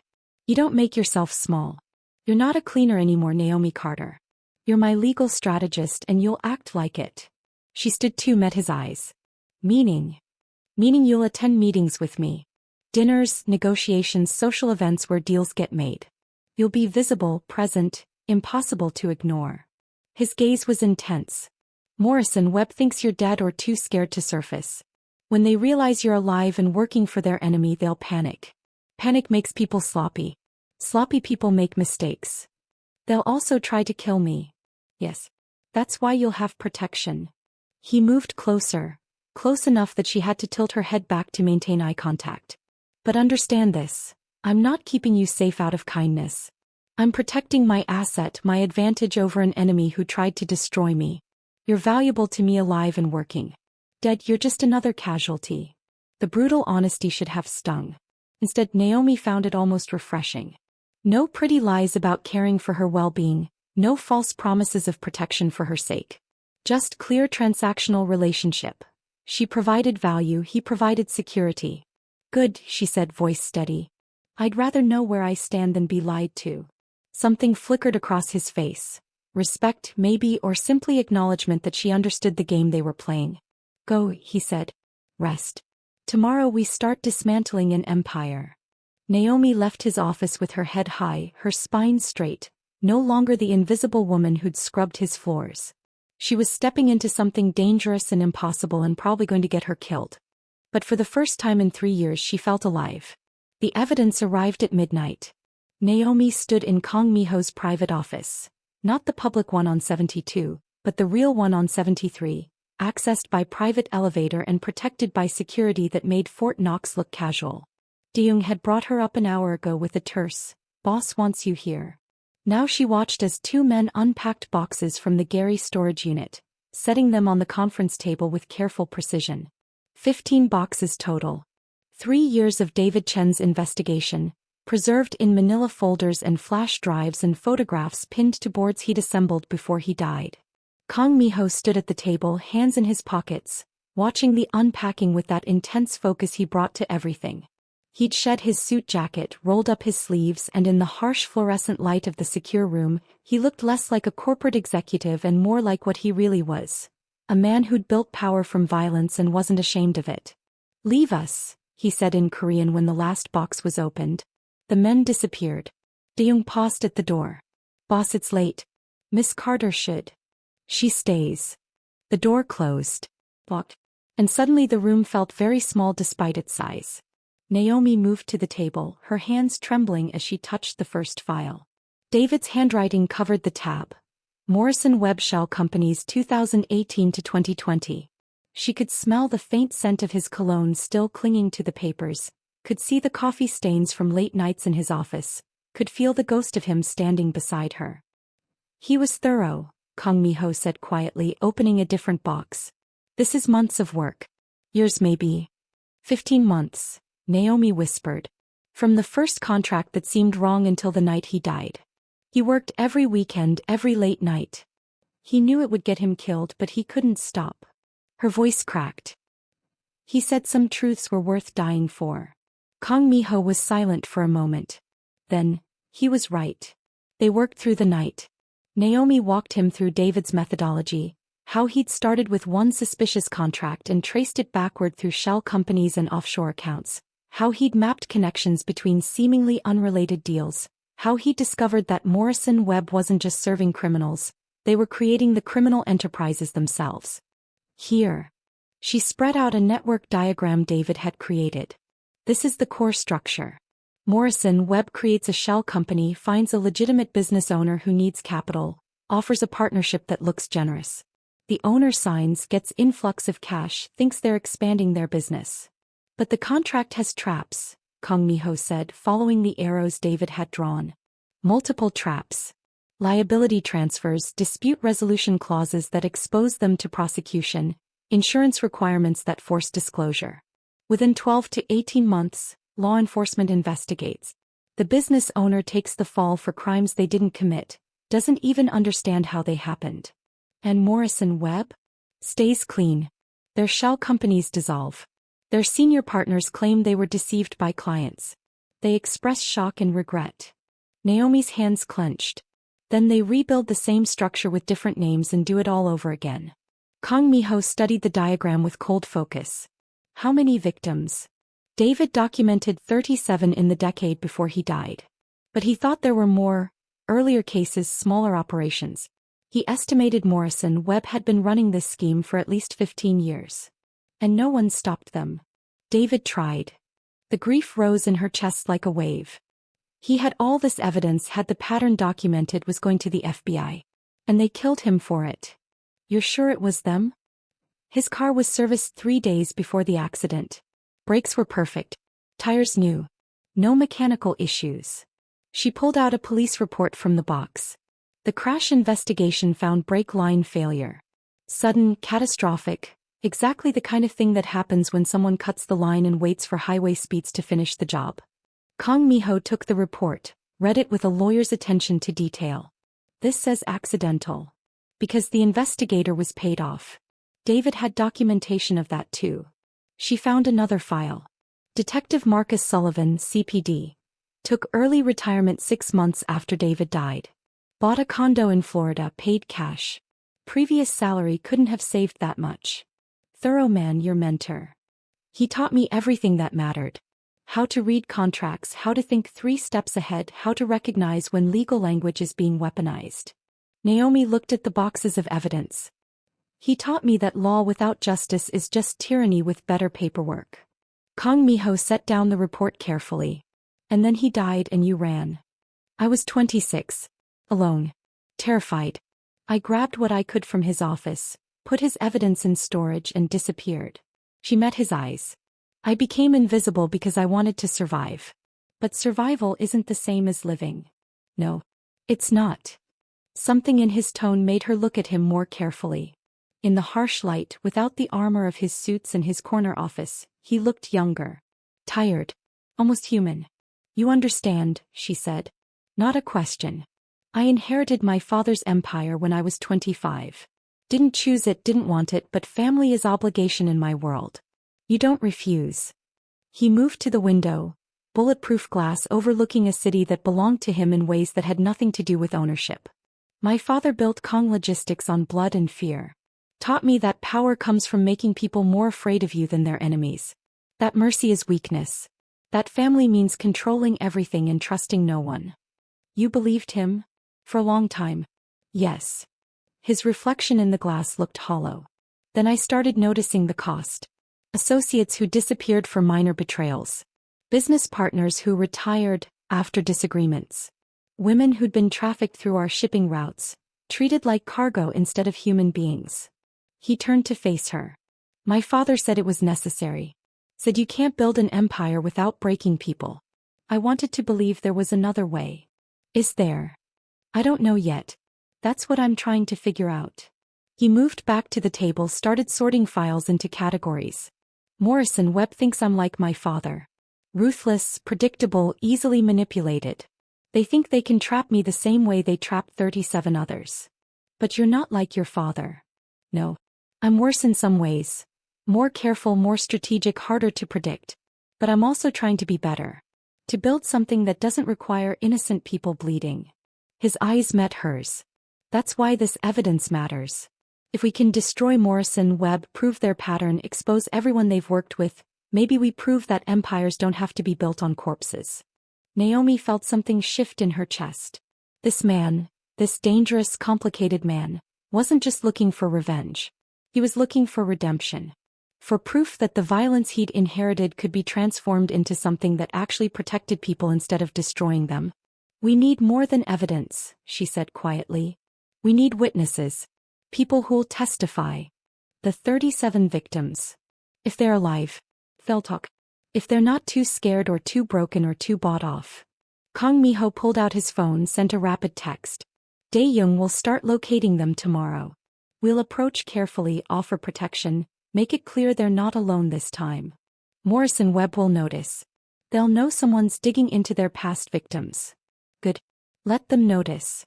You don't make yourself small. You're not a cleaner anymore, Naomi Carter. You're my legal strategist and you'll act like it. She stood too, met his eyes. Meaning you'll attend meetings with me. Dinners, negotiations, social events where deals get made. You'll be visible, present, impossible to ignore. His gaze was intense. Morrison Webb thinks you're dead or too scared to surface. When they realize you're alive and working for their enemy, they'll panic. Panic makes people sloppy. Sloppy people make mistakes. They'll also try to kill me. Yes. That's why you'll have protection. He moved closer, close enough that she had to tilt her head back to maintain eye contact. But understand this. I'm not keeping you safe out of kindness. I'm protecting my asset, my advantage over an enemy who tried to destroy me. You're valuable to me alive and working. Dead, you're just another casualty. The brutal honesty should have stung. Instead, Naomi found it almost refreshing. No pretty lies about caring for her well-being, no false promises of protection for her sake. Just clear transactional relationship. She provided value, he provided security. Good, she said, voice steady. I'd rather know where I stand than be lied to. Something flickered across his face. Respect, maybe, or simply acknowledgement that she understood the game they were playing. Go, he said. Rest. Tomorrow we start dismantling an empire. Naomi left his office with her head high, her spine straight, no longer the invisible woman who'd scrubbed his floors. She was stepping into something dangerous and impossible and probably going to get her killed. But for the first time in 3 years she felt alive. The evidence arrived at midnight. Naomi stood in Kang Miho's private office. Not the public one on 72, but the real one on 73, accessed by private elevator and protected by security that made Fort Knox look casual. Dae-young had brought her up an hour ago with a terse, "Boss wants you here." Now she watched as 2 men unpacked boxes from the Gary storage unit, setting them on the conference table with careful precision. 15 boxes total. 3 years of David Chen's investigation, preserved in manila folders and flash drives and photographs pinned to boards he'd assembled before he died. Kang Miho stood at the table, hands in his pockets, watching the unpacking with that intense focus he brought to everything. He'd shed his suit jacket, rolled up his sleeves, and in the harsh fluorescent light of the secure room, he looked less like a corporate executive and more like what he really was. A man who'd built power from violence and wasn't ashamed of it. "Leave us," he said in Korean when the last box was opened. The men disappeared. Dae-young paused at the door. "Boss, it's late. Miss Carter should." "She stays." The door closed. Locked. And suddenly the room felt very small despite its size. Naomi moved to the table, her hands trembling as she touched the first file. David's handwriting covered the tab. Morrison Webb Shell Company's 2018 to 2020. She could smell the faint scent of his cologne still clinging to the papers, could see the coffee stains from late nights in his office, could feel the ghost of him standing beside her. He was thorough, Kang Miho said quietly, opening a different box. "This is months of work. Years maybe. 15 months. Naomi whispered. From the first contract that seemed wrong until the night he died. He worked every weekend, every late night. He knew it would get him killed, but he couldn't stop. Her voice cracked. He said some truths were worth dying for. Kang Miho was silent for a moment. Then, he was right. They worked through the night. Naomi walked him through David's methodology, how he'd started with one suspicious contract and traced it backward through shell companies and offshore accounts. How he'd mapped connections between seemingly unrelated deals, how he discovered that Morrison Webb wasn't just serving criminals, They were creating the criminal enterprises themselves. Here. She spread out a network diagram David had created. This is the core structure. Morrison Webb creates a shell company, finds a legitimate business owner who needs capital, offers a partnership that looks generous. The owner signs, gets influx of cash, thinks they're expanding their business. But the contract has traps, Kang Miho said, following the arrows David had drawn. Multiple traps. Liability transfers, dispute resolution clauses that expose them to prosecution, insurance requirements that force disclosure. Within 12 to 18 months, law enforcement investigates. The business owner takes the fall for crimes they didn't commit, doesn't even understand how they happened. And Morrison Webb? Stays clean. Their shell companies dissolve. Their senior partners claim they were deceived by clients. They express shock and regret. Naomi's hands clenched. Then they rebuild the same structure with different names and do it all over again. Kang Miho studied the diagram with cold focus. How many victims? David documented 37 in the decade before he died. But he thought there were more, earlier cases, smaller operations. He estimated Morrison Webb had been running this scheme for at least 15 years. And no one stopped them. David tried. The grief rose in her chest like a wave. He had all this evidence, had the pattern documented, was going to the FBI. And they killed him for it. You're sure it was them? His car was serviced 3 days before the accident. Brakes were perfect. Tires new. No mechanical issues. She pulled out a police report from the box. The crash investigation found brake line failure. Sudden, catastrophic, exactly the kind of thing that happens when someone cuts the line and waits for highway speeds to finish the job. Kang Miho took the report, read it with a lawyer's attention to detail. This says accidental. Because the investigator was paid off. David had documentation of that too. She found another file. Detective Marcus Sullivan, CPD. Took early retirement 6 months after David died. Bought a condo in Florida, paid cash. Previous salary couldn't have saved that much. Thorough man, your mentor. He taught me everything that mattered. How to read contracts, how to think 3 steps ahead, how to recognize when legal language is being weaponized. Naomi looked at the boxes of evidence. He taught me that law without justice is just tyranny with better paperwork. Kang Miho set down the report carefully. And then he died and you ran. I was 26. Alone. Terrified. I grabbed what I could from his office, put his evidence in storage and disappeared. She met his eyes. I became invisible because I wanted to survive. But survival isn't the same as living. No. It's not. Something in his tone made her look at him more carefully. In the harsh light, without the armor of his suits and his corner office, he looked younger. Tired. Almost human. You understand, she said. Not a question. I inherited my father's empire when I was 25. Didn't choose it, didn't want it, but family is obligation in my world. You don't refuse. He moved to the window, bulletproof glass overlooking a city that belonged to him in ways that had nothing to do with ownership. My father built Kang Logistics on blood and fear. Taught me that power comes from making people more afraid of you than their enemies. That mercy is weakness. That family means controlling everything and trusting no one. You believed him? For a long time. Yes. His reflection in the glass looked hollow. Then I started noticing the cost. Associates who disappeared for minor betrayals. Business partners who retired after disagreements. Women who'd been trafficked through our shipping routes, treated like cargo instead of human beings. He turned to face her. My father said it was necessary. Said you can't build an empire without breaking people. I wanted to believe there was another way. Is there? I don't know yet. That's what I'm trying to figure out. He moved back to the table, started sorting files into categories. Morrison Webb thinks I'm like my father. Ruthless, predictable, easily manipulated. They think they can trap me the same way they trapped 37 others. But you're not like your father. No. I'm worse in some ways. More careful, more strategic, harder to predict. But I'm also trying to be better. To build something that doesn't require innocent people bleeding. His eyes met hers. That's why this evidence matters. If we can destroy Morrison Webb, prove their pattern, expose everyone they've worked with, maybe we prove that empires don't have to be built on corpses. Naomi felt something shift in her chest. This man, This dangerous, complicated man wasn't just looking for revenge. He was looking for redemption. For proof that the violence he'd inherited could be transformed into something that actually protected people instead of destroying them. "We need more than evidence," she said quietly. "We need witnesses. People who'll testify. The 37 victims. If they're alive, they'll talk. If they're not too scared or too broken or too bought off." Kang Miho pulled out his phone, sent a rapid text. "Dae-young will start locating them tomorrow. We'll approach carefully, offer protection, make it clear they're not alone this time. Morrison Webb will notice. They'll know someone's digging into their past victims. Good. Let them notice."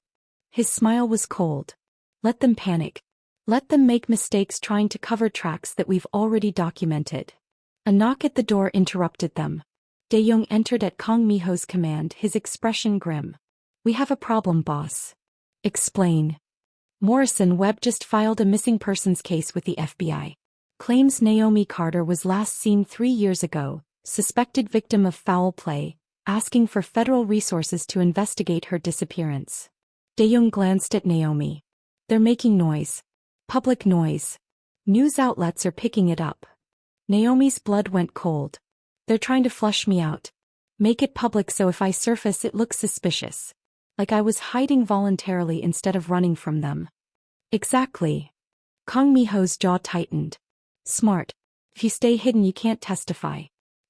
His smile was cold. "Let them panic. Let them make mistakes trying to cover tracks that we've already documented." A knock at the door interrupted them. Dae-young entered at Kang Miho's command, his expression grim. "We have a problem, boss." "Explain." "Morrison Webb just filed a missing persons case with the FBI. Claims Naomi Carter was last seen 3 years ago, suspected victim of foul play, asking for federal resources to investigate her disappearance." Dae-young glanced at Naomi. "They're making noise. Public noise. News outlets are picking it up." Naomi's blood went cold. "They're trying to flush me out. Make it public so if I surface it looks suspicious. Like I was hiding voluntarily instead of running from them." "Exactly." Kang Miho's jaw tightened. "Smart. If you stay hidden you can't testify.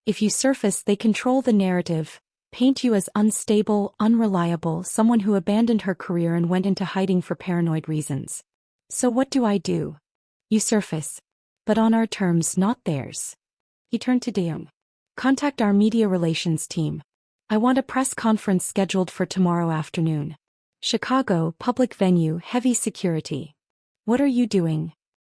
If you surface they control the narrative, paint you as unstable, unreliable, someone who abandoned her career and went into hiding for paranoid reasons. So what do? You surface. But on our terms, not theirs." He turned to Dae-young. "Contact our media relations team. I want a press conference scheduled for tomorrow afternoon. Chicago, public venue, heavy security." "What are you doing?"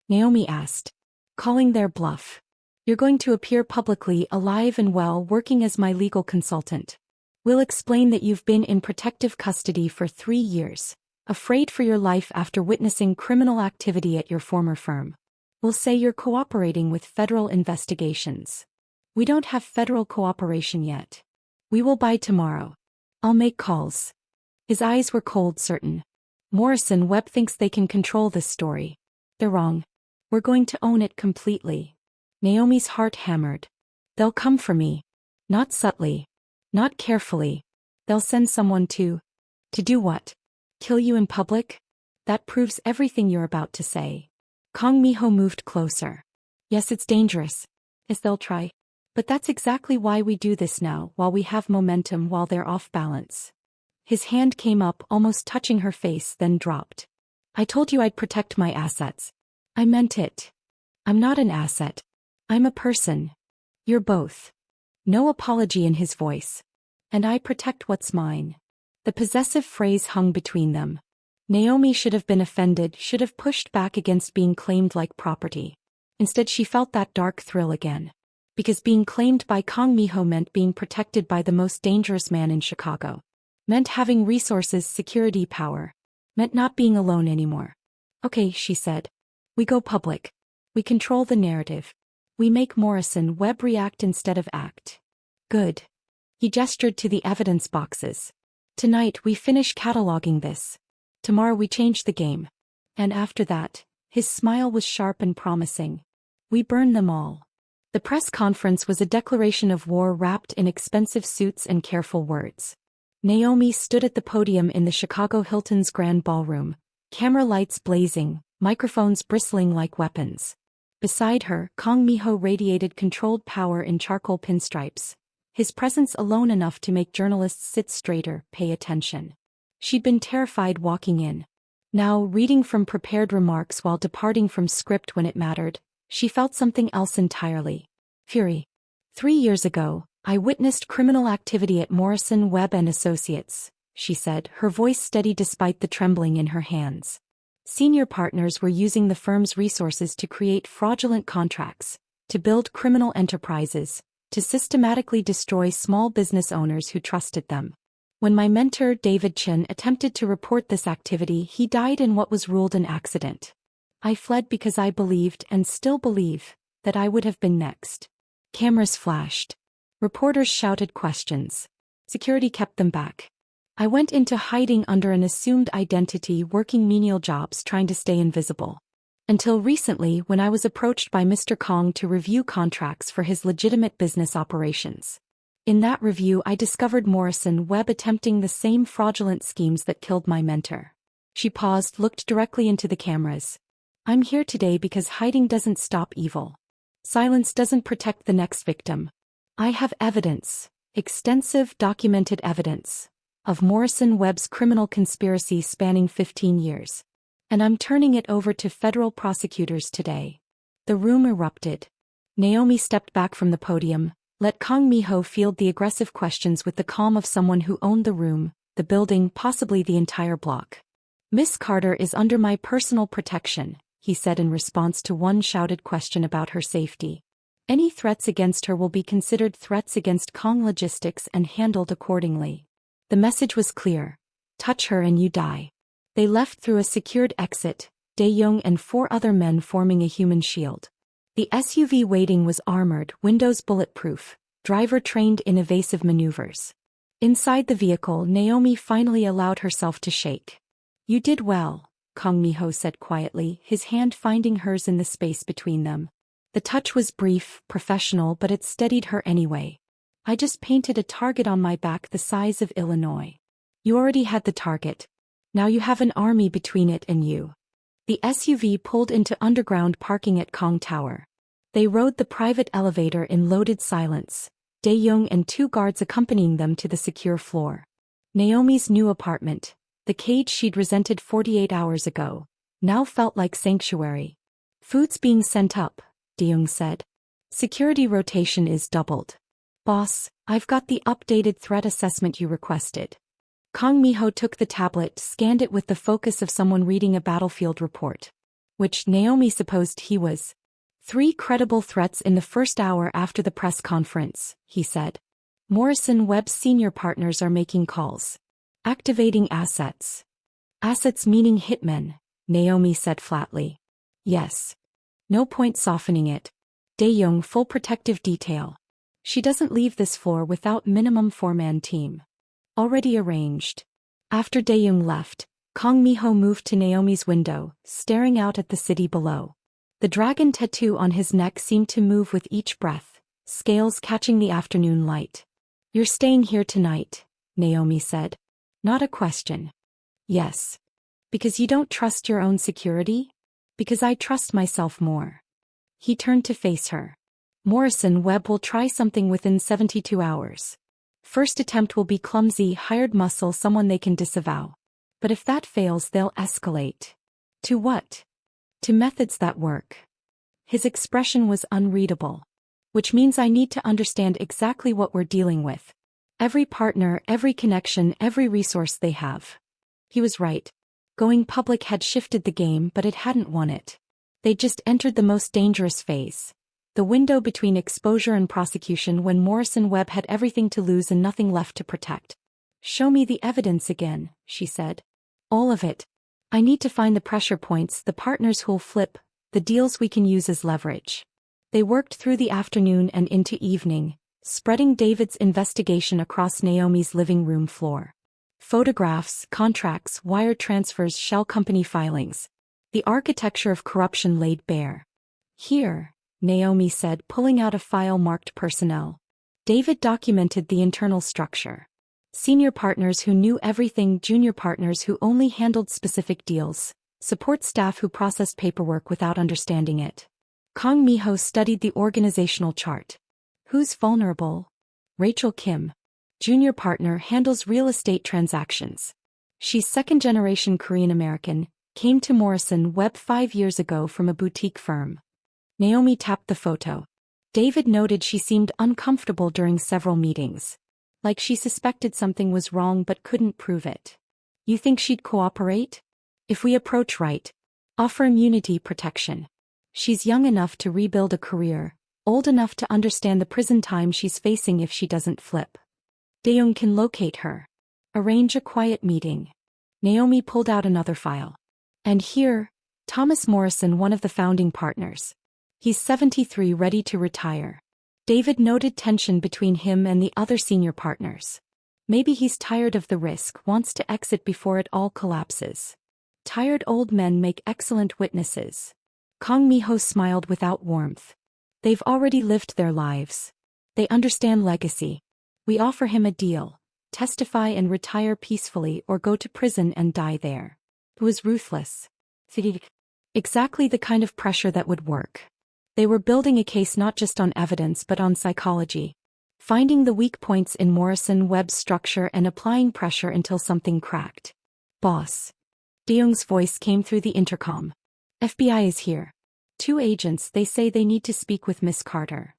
Naomi asked. "Calling their bluff. You're going to appear publicly, alive and well, working as my legal consultant. We'll explain that you've been in protective custody for 3 years, afraid for your life after witnessing criminal activity at your former firm. We'll say you're cooperating with federal investigations. We don't have federal cooperation yet. We will by tomorrow. I'll make calls." His eyes were cold, certain. "Morrison Webb thinks they can control this story. They're wrong. We're going to own it completely." Naomi's heart hammered. "They'll come for me. Not subtly. Not carefully. They'll send someone to do what? Kill you in public? That proves everything you're about to say." Kang Miho moved closer. "Yes, it's dangerous. Yes, they'll try. But that's exactly why we do this now, while we have momentum, while they're off balance." His hand came up, almost touching her face, then dropped. "I told you I'd protect my assets. I meant it. I'm not an asset. I'm a person. You're both." No apology in his voice. "And I protect what's mine." The possessive phrase hung between them. Naomi should have been offended, should have pushed back against being claimed like property. Instead she felt that dark thrill again. Because being claimed by Kang Miho meant being protected by the most dangerous man in Chicago. Meant having resources, security, power. Meant not being alone anymore. "Okay," she said. "We go public. We control the narrative. We make Morrison Webb react instead of act." "Good." He gestured to the evidence boxes. "Tonight we finish cataloging this. Tomorrow we change the game. And after that," his smile was sharp and promising, "we burn them all." The press conference was a declaration of war wrapped in expensive suits and careful words. Naomi stood at the podium in the Chicago Hilton's Grand Ballroom, camera lights blazing, microphones bristling like weapons. Beside her, Kang Miho radiated controlled power in charcoal pinstripes, his presence alone enough to make journalists sit straighter, pay attention. She'd been terrified walking in. Now, reading from prepared remarks while departing from script when it mattered, she felt something else entirely. Fury. 3 years ago, I witnessed criminal activity at Morrison Webb and Associates, she said, her voice steady despite the trembling in her hands. Senior partners were using the firm's resources to create fraudulent contracts, to build criminal enterprises, to systematically destroy small business owners who trusted them. When my mentor David Chin attempted to report this activity, he died in what was ruled an accident. I fled because I believed, and still believe, that I would have been next. Cameras flashed. Reporters shouted questions. Security kept them back. I went into hiding under an assumed identity, working menial jobs trying to stay invisible. Until recently, when I was approached by Mr. Kang to review contracts for his legitimate business operations. In that review, I discovered Morrison Webb attempting the same fraudulent schemes that killed my mentor. She paused, looked directly into the cameras. I'm here today because hiding doesn't stop evil. Silence doesn't protect the next victim. I have evidence, extensive documented evidence, of Morrison Webb's criminal conspiracy spanning 15 years. And I'm turning it over to federal prosecutors today. The room erupted. Naomi stepped back from the podium, let Kang Miho field the aggressive questions with the calm of someone who owned the room, the building, possibly the entire block. Miss Carter is under my personal protection, he said in response to one shouted question about her safety. Any threats against her will be considered threats against Kang Logistics and handled accordingly. The message was clear. Touch her and you die. They left through a secured exit, Dae-young and 4 other men forming a human shield. The SUV waiting was armored, windows bulletproof, driver trained in evasive maneuvers. Inside the vehicle, Naomi finally allowed herself to shake. You did well, Kang Miho said quietly, his hand finding hers in the space between them. The touch was brief, professional, but it steadied her anyway. I just painted a target on my back the size of Illinois. You already had the target. Now you have an army between it and you. The SUV pulled into underground parking at Kang Tower. They rode the private elevator in loaded silence, Dae-young and 2 guards accompanying them to the secure floor. Naomi's new apartment, the cage she'd resented 48 hours ago, now felt like sanctuary. Food's being sent up, Dae-young said. Security rotation is doubled. Boss, I've got the updated threat assessment you requested. Kang Miho took the tablet, scanned it with the focus of someone reading a battlefield report. Which Naomi supposed he was. 3 credible threats in the first hour after the press conference, he said. Morrison Webb's senior partners are making calls. Activating assets. Assets meaning hitmen, Naomi said flatly. Yes. No point softening it. Dae-young full protective detail. She doesn't leave this floor without minimum 4-man team. Already arranged. After Dae-young left, Kang Miho moved to Naomi's window, staring out at the city below. The dragon tattoo on his neck seemed to move with each breath, scales catching the afternoon light. You're staying here tonight, Naomi said. Not a question. Yes. Because you don't trust your own security? Because I trust myself more. He turned to face her. Morrison Webb will try something within 72 hours. First attempt will be clumsy, hired muscle, someone they can disavow. But if that fails, they'll escalate. To what? To methods that work. His expression was unreadable. Which means I need to understand exactly what we're dealing with. Every partner, every connection, every resource they have. He was right. Going public had shifted the game, but it hadn't won it. They'd just entered the most dangerous phase. The window between exposure and prosecution, when Morrison Webb had everything to lose and nothing left to protect. Show me the evidence again, she said. All of it. I need to find the pressure points, the partners who'll flip, the deals we can use as leverage. They worked through the afternoon and into evening, spreading David's investigation across Naomi's living room floor. Photographs, contracts, wire transfers, shell company filings. The architecture of corruption laid bare. Here, Naomi said, pulling out a file marked personnel. David documented the internal structure. Senior partners who knew everything, junior partners who only handled specific deals, support staff who processed paperwork without understanding it. Kang Miho studied the organizational chart. Who's vulnerable? Rachel Kim. Junior partner, handles real estate transactions. She's second-generation Korean-American, came to Morrison Webb 5 years ago from a boutique firm. Naomi tapped the photo. David noted she seemed uncomfortable during several meetings. Like she suspected something was wrong but couldn't prove it. You think she'd cooperate? If we approach right. Offer immunity protection. She's young enough to rebuild a career, old enough to understand the prison time she's facing if she doesn't flip. Dae-young can locate her. Arrange a quiet meeting. Naomi pulled out another file. And here, Thomas Morrison, one of the founding partners. He's 73, ready to retire. David noted tension between him and the other senior partners. Maybe he's tired of the risk, wants to exit before it all collapses. Tired old men make excellent witnesses. Kang Miho smiled without warmth. They've already lived their lives. They understand legacy. We offer him a deal: testify and retire peacefully, or go to prison and die there. It was ruthless. Exactly the kind of pressure that would work. They were building a case not just on evidence but on psychology. Finding the weak points in Morrison Webb's structure and applying pressure until something cracked. Boss. Deung's voice came through the intercom. FBI is here. 2 agents, they say they need to speak with Miss Carter.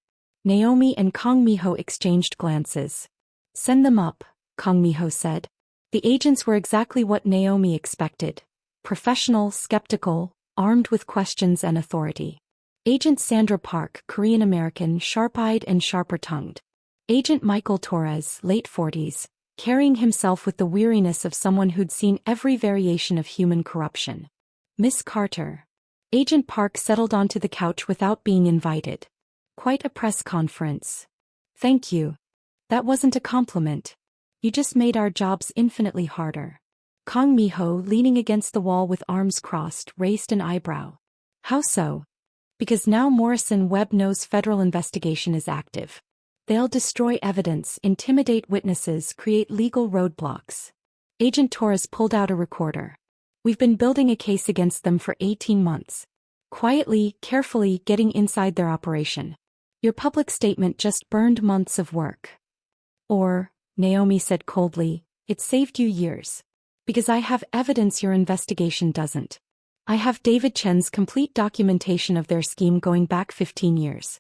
Naomi and Kang Miho exchanged glances. Send them up, Kang Miho said. The agents were exactly what Naomi expected. Professional, skeptical, armed with questions and authority. Agent Sandra Park, Korean-American, sharp-eyed and sharper-tongued. Agent Michael Torres, late 40s, carrying himself with the weariness of someone who'd seen every variation of human corruption. Miss Carter. Agent Park settled onto the couch without being invited. Quite a press conference. Thank you. That wasn't a compliment. You just made our jobs infinitely harder. Kang Miho, leaning against the wall with arms crossed, raised an eyebrow. How so? Because now Morrison Webb knows federal investigation is active. They'll destroy evidence, intimidate witnesses, create legal roadblocks. Agent Torres pulled out a recorder. We've been building a case against them for 18 months. Quietly, carefully, getting inside their operation. Your public statement just burned months of work. Or, Naomi said coldly, it saved you years. Because I have evidence your investigation doesn't. I have David Chen's complete documentation of their scheme going back 15 years.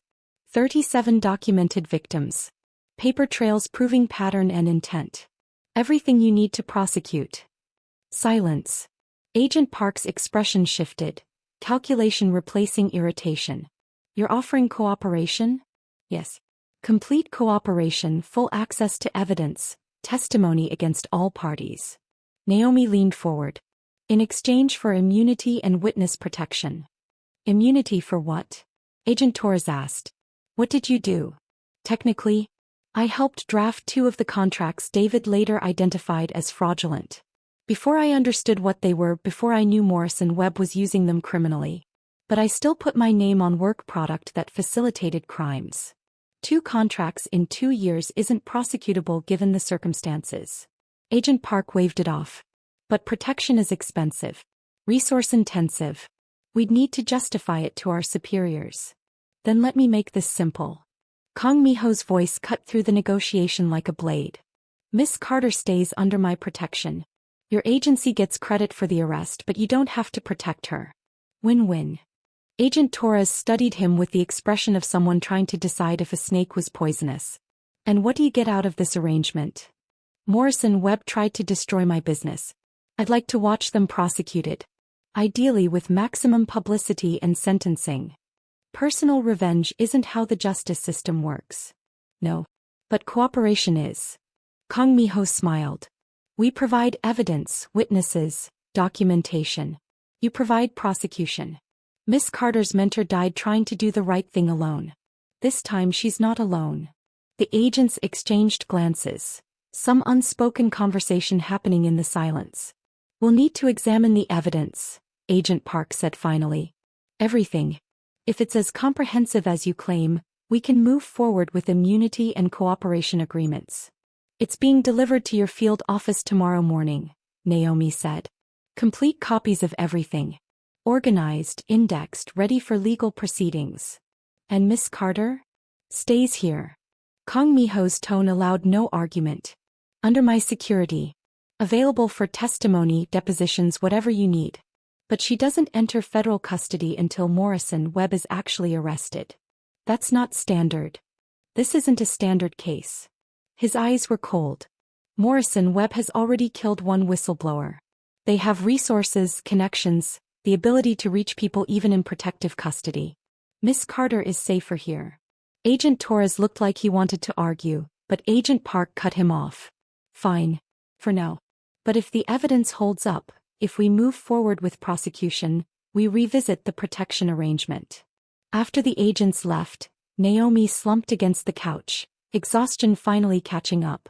37 documented victims. Paper trails proving pattern and intent. Everything you need to prosecute. Silence. Agent Park's expression shifted, calculation replacing irritation. You're offering cooperation? Yes. Complete cooperation, full access to evidence, testimony against all parties. Naomi leaned forward. In exchange for immunity and witness protection. Immunity for what? Agent Torres asked. What did you do? Technically, I helped draft 2 of the contracts David later identified as fraudulent. Before I understood what they were, before I knew Morrison Webb was using them criminally. But I still put my name on work product that facilitated crimes. 2 contracts in 2 years isn't prosecutable given the circumstances. Agent Park waved it off. But protection is expensive. Resource-intensive. We'd need to justify it to our superiors. Then let me make this simple. Kang Miho's voice cut through the negotiation like a blade. Miss Carter stays under my protection. Your agency gets credit for the arrest, but you don't have to protect her. Win-win. Agent Torres studied him with the expression of someone trying to decide if a snake was poisonous. And what do you get out of this arrangement? Morrison Webb tried to destroy my business. I'd like to watch them prosecuted. Ideally with maximum publicity and sentencing. Personal revenge isn't how the justice system works. No. But cooperation is. Kang Miho smiled. We provide evidence, witnesses, documentation. You provide prosecution. Miss Carter's mentor died trying to do the right thing alone. This time she's not alone. The agents exchanged glances. Some unspoken conversation happening in the silence. We'll need to examine the evidence, Agent Park said finally. Everything. If it's as comprehensive as you claim, we can move forward with immunity and cooperation agreements. It's being delivered to your field office tomorrow morning, Naomi said. Complete copies of everything. Organized, indexed, ready for legal proceedings. And Miss Carter? Stays here. Kang Miho's tone allowed no argument. Under my security. Available for testimony, depositions, whatever you need. But she doesn't enter federal custody until Morrison Webb is actually arrested. That's not standard. This isn't a standard case. His eyes were cold. Morrison Webb has already killed 1 whistleblower. They have resources, connections, the ability to reach people even in protective custody. Miss Carter is safer here. Agent Torres looked like he wanted to argue, but Agent Park cut him off. Fine. For now. But if the evidence holds up, if we move forward with prosecution, we revisit the protection arrangement. After the agents left, Naomi slumped against the couch, exhaustion finally catching up.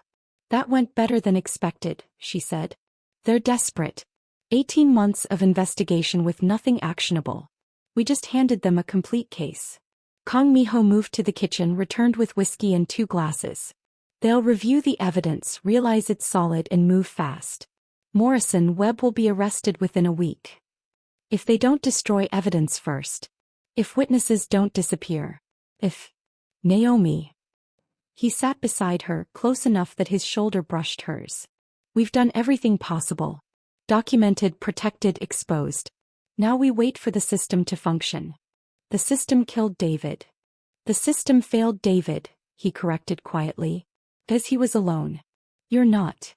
That went better than expected, she said. They're desperate. 18 months of investigation with nothing actionable. We just handed them a complete case. Kang Miho moved to the kitchen, returned with whiskey and 2 glasses. They'll review the evidence, realize it's solid and move fast. Morrison Webb will be arrested within a week. If they don't destroy evidence first. If witnesses don't disappear. If... Naomi. He sat beside her, close enough that his shoulder brushed hers. We've done everything possible. Documented, protected, exposed. Now we wait for the system to function. The system killed David. The system failed David, he corrected quietly. As he was alone. You're not.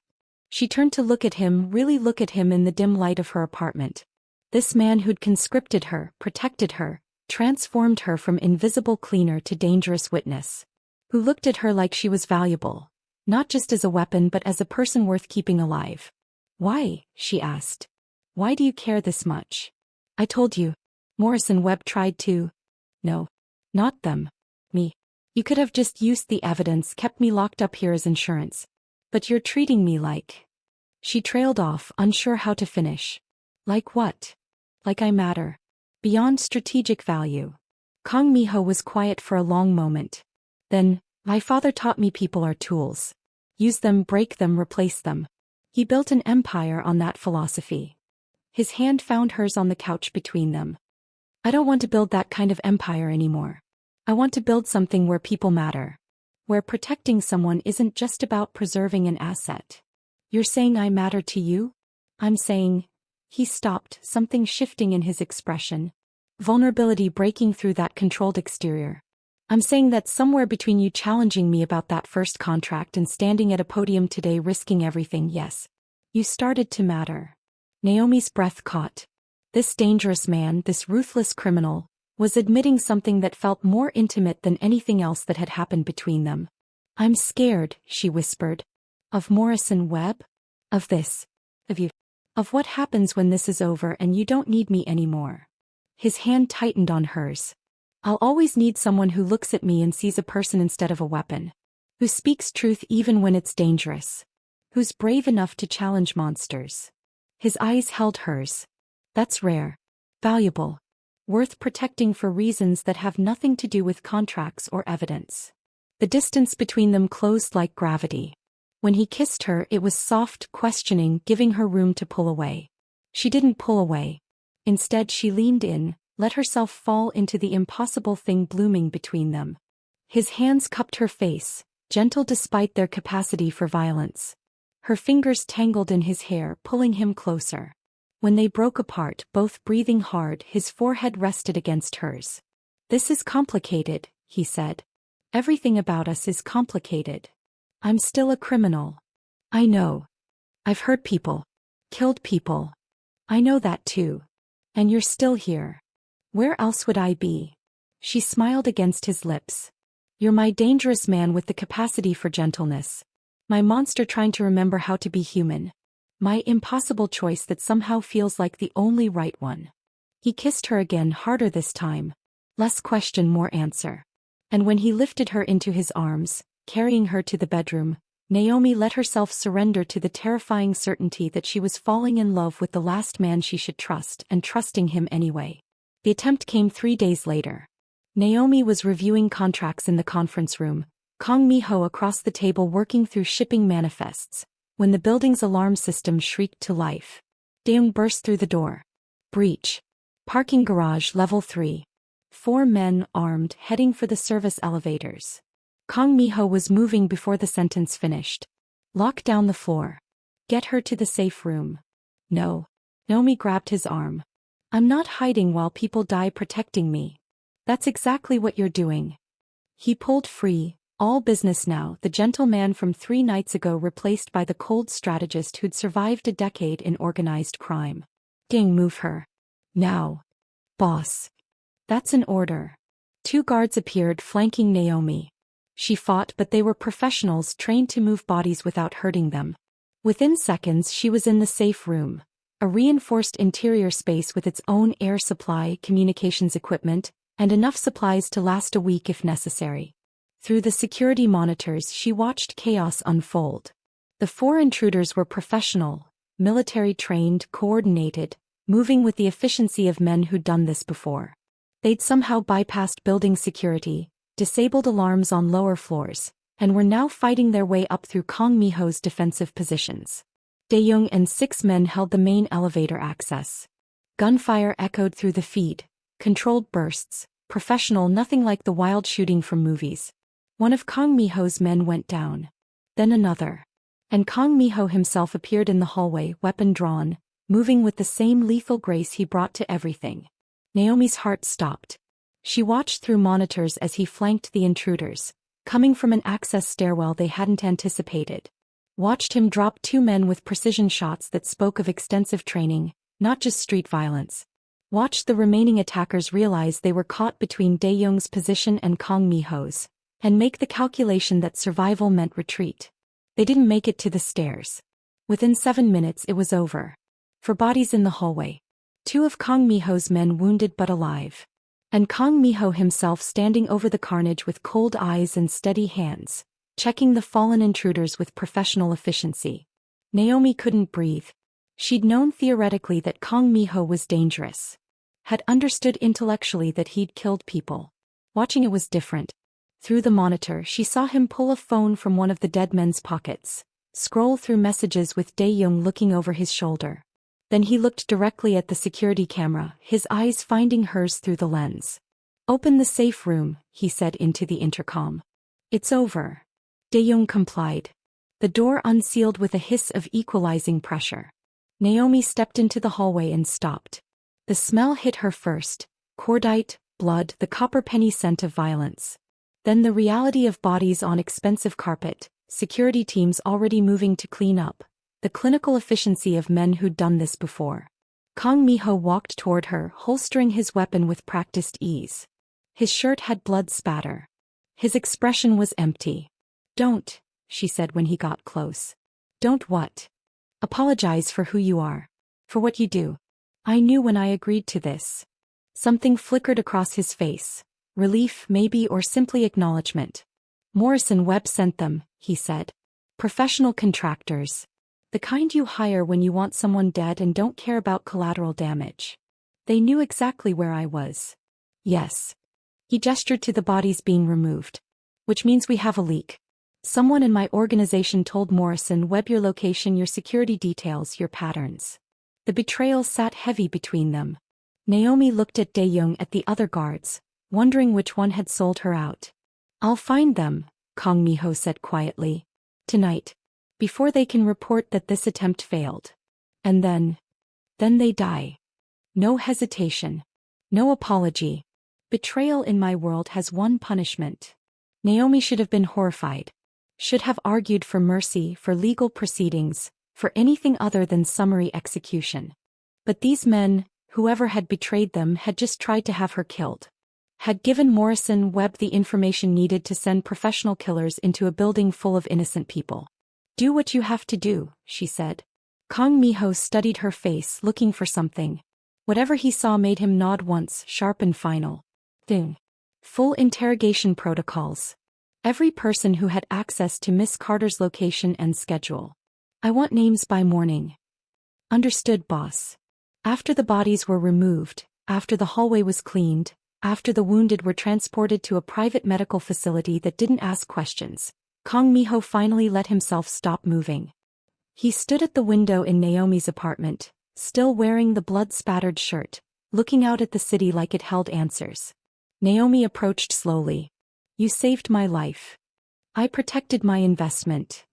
She turned to look at him, really look at him in the dim light of her apartment. This man who'd conscripted her, protected her, transformed her from invisible cleaner to dangerous witness. Who looked at her like she was valuable. Not just as a weapon but as a person worth keeping alive. Why? She asked. Why do you care this much? I told you. Morrison Webb tried to. No. Not them. Me. You could have just used the evidence, kept me locked up here as insurance. But you're treating me like... She trailed off, unsure how to finish. Like what? Like I matter. Beyond strategic value. Kang Miho was quiet for a long moment. Then, my father taught me people are tools. Use them, break them, replace them. He built an empire on that philosophy. His hand found hers on the couch between them. I don't want to build that kind of empire anymore. I want to build something where people matter. Where protecting someone isn't just about preserving an asset. You're saying I matter to you? I'm saying... He stopped, something shifting in his expression. Vulnerability breaking through that controlled exterior. I'm saying that somewhere between you challenging me about that first contract and standing at a podium today risking everything, yes. You started to matter. Naomi's breath caught. This dangerous man, this ruthless criminal, was admitting something that felt more intimate than anything else that had happened between them. I'm scared, she whispered. Of Morrison Webb? Of this. Of you. Of what happens when this is over and you don't need me anymore. His hand tightened on hers. I'll always need someone who looks at me and sees a person instead of a weapon. Who speaks truth even when it's dangerous. Who's brave enough to challenge monsters. His eyes held hers. That's rare. Valuable. Worth protecting for reasons that have nothing to do with contracts or evidence. The distance between them closed like gravity. When he kissed her, it was soft, questioning, giving her room to pull away. She didn't pull away. Instead, she leaned in, let herself fall into the impossible thing blooming between them. His hands cupped her face, gentle despite their capacity for violence. Her fingers tangled in his hair, pulling him closer. When they broke apart, both breathing hard, his forehead rested against hers. This is complicated, he said. Everything about us is complicated. I'm still a criminal. I know. I've hurt people. Killed people. I know that too. And you're still here. Where else would I be? She smiled against his lips. You're my dangerous man with the capacity for gentleness. My monster trying to remember how to be human. My impossible choice that somehow feels like the only right one. He kissed her again, harder this time. Less question, more answer. And when he lifted her into his arms, carrying her to the bedroom, Naomi let herself surrender to the terrifying certainty that she was falling in love with the last man she should trust and trusting him anyway. The attempt came 3 days later. Naomi was reviewing contracts in the conference room, Kang Miho across the table working through shipping manifests, when the building's alarm system shrieked to life. Deung burst through the door. Breach. Parking garage level 3. 4 men armed heading for the service elevators. Kang Miho was moving before the sentence finished. Lock down the floor. Get her to the safe room. No. Naomi grabbed his arm. I'm not hiding while people die protecting me. That's exactly what you're doing. He pulled free. All business now, the gentleman from 3 nights ago replaced by the cold strategist who'd survived a decade in organized crime. Ding, move her. Now. Boss. That's an order. 2 guards appeared flanking Naomi. She fought, but they were professionals trained to move bodies without hurting them. Within seconds she was in the safe room. A reinforced interior space with its own air supply, communications equipment, and enough supplies to last a week if necessary. Through the security monitors she watched chaos unfold. The 4 intruders were professional, military-trained, coordinated, moving with the efficiency of men who'd done this before. They'd somehow bypassed building security, disabled alarms on lower floors, and were now fighting their way up through Kang Miho's defensive positions. Dae-young and 6 men held the main elevator access. Gunfire echoed through the feed, controlled bursts, professional, nothing like the wild shooting from movies. One of Kang Miho's men went down. Then another. And Kang Miho himself appeared in the hallway, weapon drawn, moving with the same lethal grace he brought to everything. Naomi's heart stopped. She watched through monitors as he flanked the intruders, coming from an access stairwell they hadn't anticipated. Watched him drop 2 men with precision shots that spoke of extensive training, not just street violence. Watched the remaining attackers realize they were caught between Dae-young's position and Kang Miho's, and make the calculation that survival meant retreat. They didn't make it to the stairs. Within 7 minutes it was over. 4 bodies in the hallway. 2 of Kang Miho's men wounded but alive. And Kang Miho himself standing over the carnage with cold eyes and steady hands, checking the fallen intruders with professional efficiency. Naomi couldn't breathe. She'd known theoretically that Kang Miho was dangerous. Had understood intellectually that he'd killed people. Watching it was different. Through the monitor she saw him pull a phone from one of the dead men's pockets, scroll through messages with Dae-young looking over his shoulder. Then he looked directly at the security camera, his eyes finding hers through the lens. "Open the safe room," he said into the intercom. "It's over." Dae-young complied. The door unsealed with a hiss of equalizing pressure. Naomi stepped into the hallway and stopped. The smell hit her first, cordite, blood, the copper penny scent of violence. Then the reality of bodies on expensive carpet, security teams already moving to clean up, the clinical efficiency of men who'd done this before. Kang Miho walked toward her, holstering his weapon with practiced ease. His shirt had blood spatter. His expression was empty. "Don't," she said when he got close. "Don't what?" "Apologize for who you are. For what you do. I knew when I agreed to this." Something flickered across his face. Relief, maybe, or simply acknowledgement. "Morrison Webb sent them," he said. "Professional contractors. The kind you hire when you want someone dead and don't care about collateral damage. They knew exactly where I was." "Yes." He gestured to the bodies being removed. "Which means we have a leak. Someone in my organization told Morrison Webb your location, your security details, your patterns." The betrayal sat heavy between them. Naomi looked at Dae-young at the other guards, wondering which one had sold her out. "I'll find them," Kang Miho said quietly. "Tonight. Before they can report that this attempt failed. And then they die. No hesitation. No apology. Betrayal in my world has one punishment." Naomi should have been horrified. Should have argued for mercy, for legal proceedings, for anything other than summary execution. But these men, whoever had betrayed them, had just tried to have her killed. Had given Morrison Webb the information needed to send professional killers into a building full of innocent people. "Do what you have to do," she said. Kang Miho studied her face, looking for something. Whatever he saw made him nod once, sharp and final. "Thing. Full interrogation protocols. Every person who had access to Miss Carter's location and schedule. I want names by morning." "Understood, boss." After the bodies were removed, after the hallway was cleaned, after the wounded were transported to a private medical facility that didn't ask questions, Kang Miho finally let himself stop moving. He stood at the window in Naomi's apartment, still wearing the blood-spattered shirt, looking out at the city like it held answers. Naomi approached slowly. "You saved my life. I protected my investment."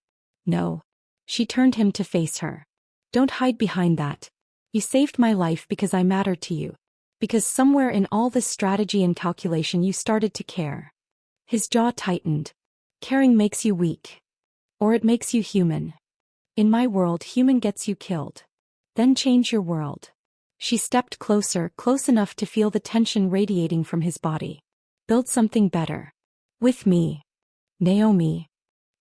"No." She turned him to face her. "Don't hide behind that. You saved my life because I matter to you. Because somewhere in all this strategy and calculation you started to care." His jaw tightened. "Caring makes you weak. Or it makes you human. In my world, human gets you killed. Then change your world." She stepped closer, close enough to feel the tension radiating from his body. "Build something better. With me. Naomi.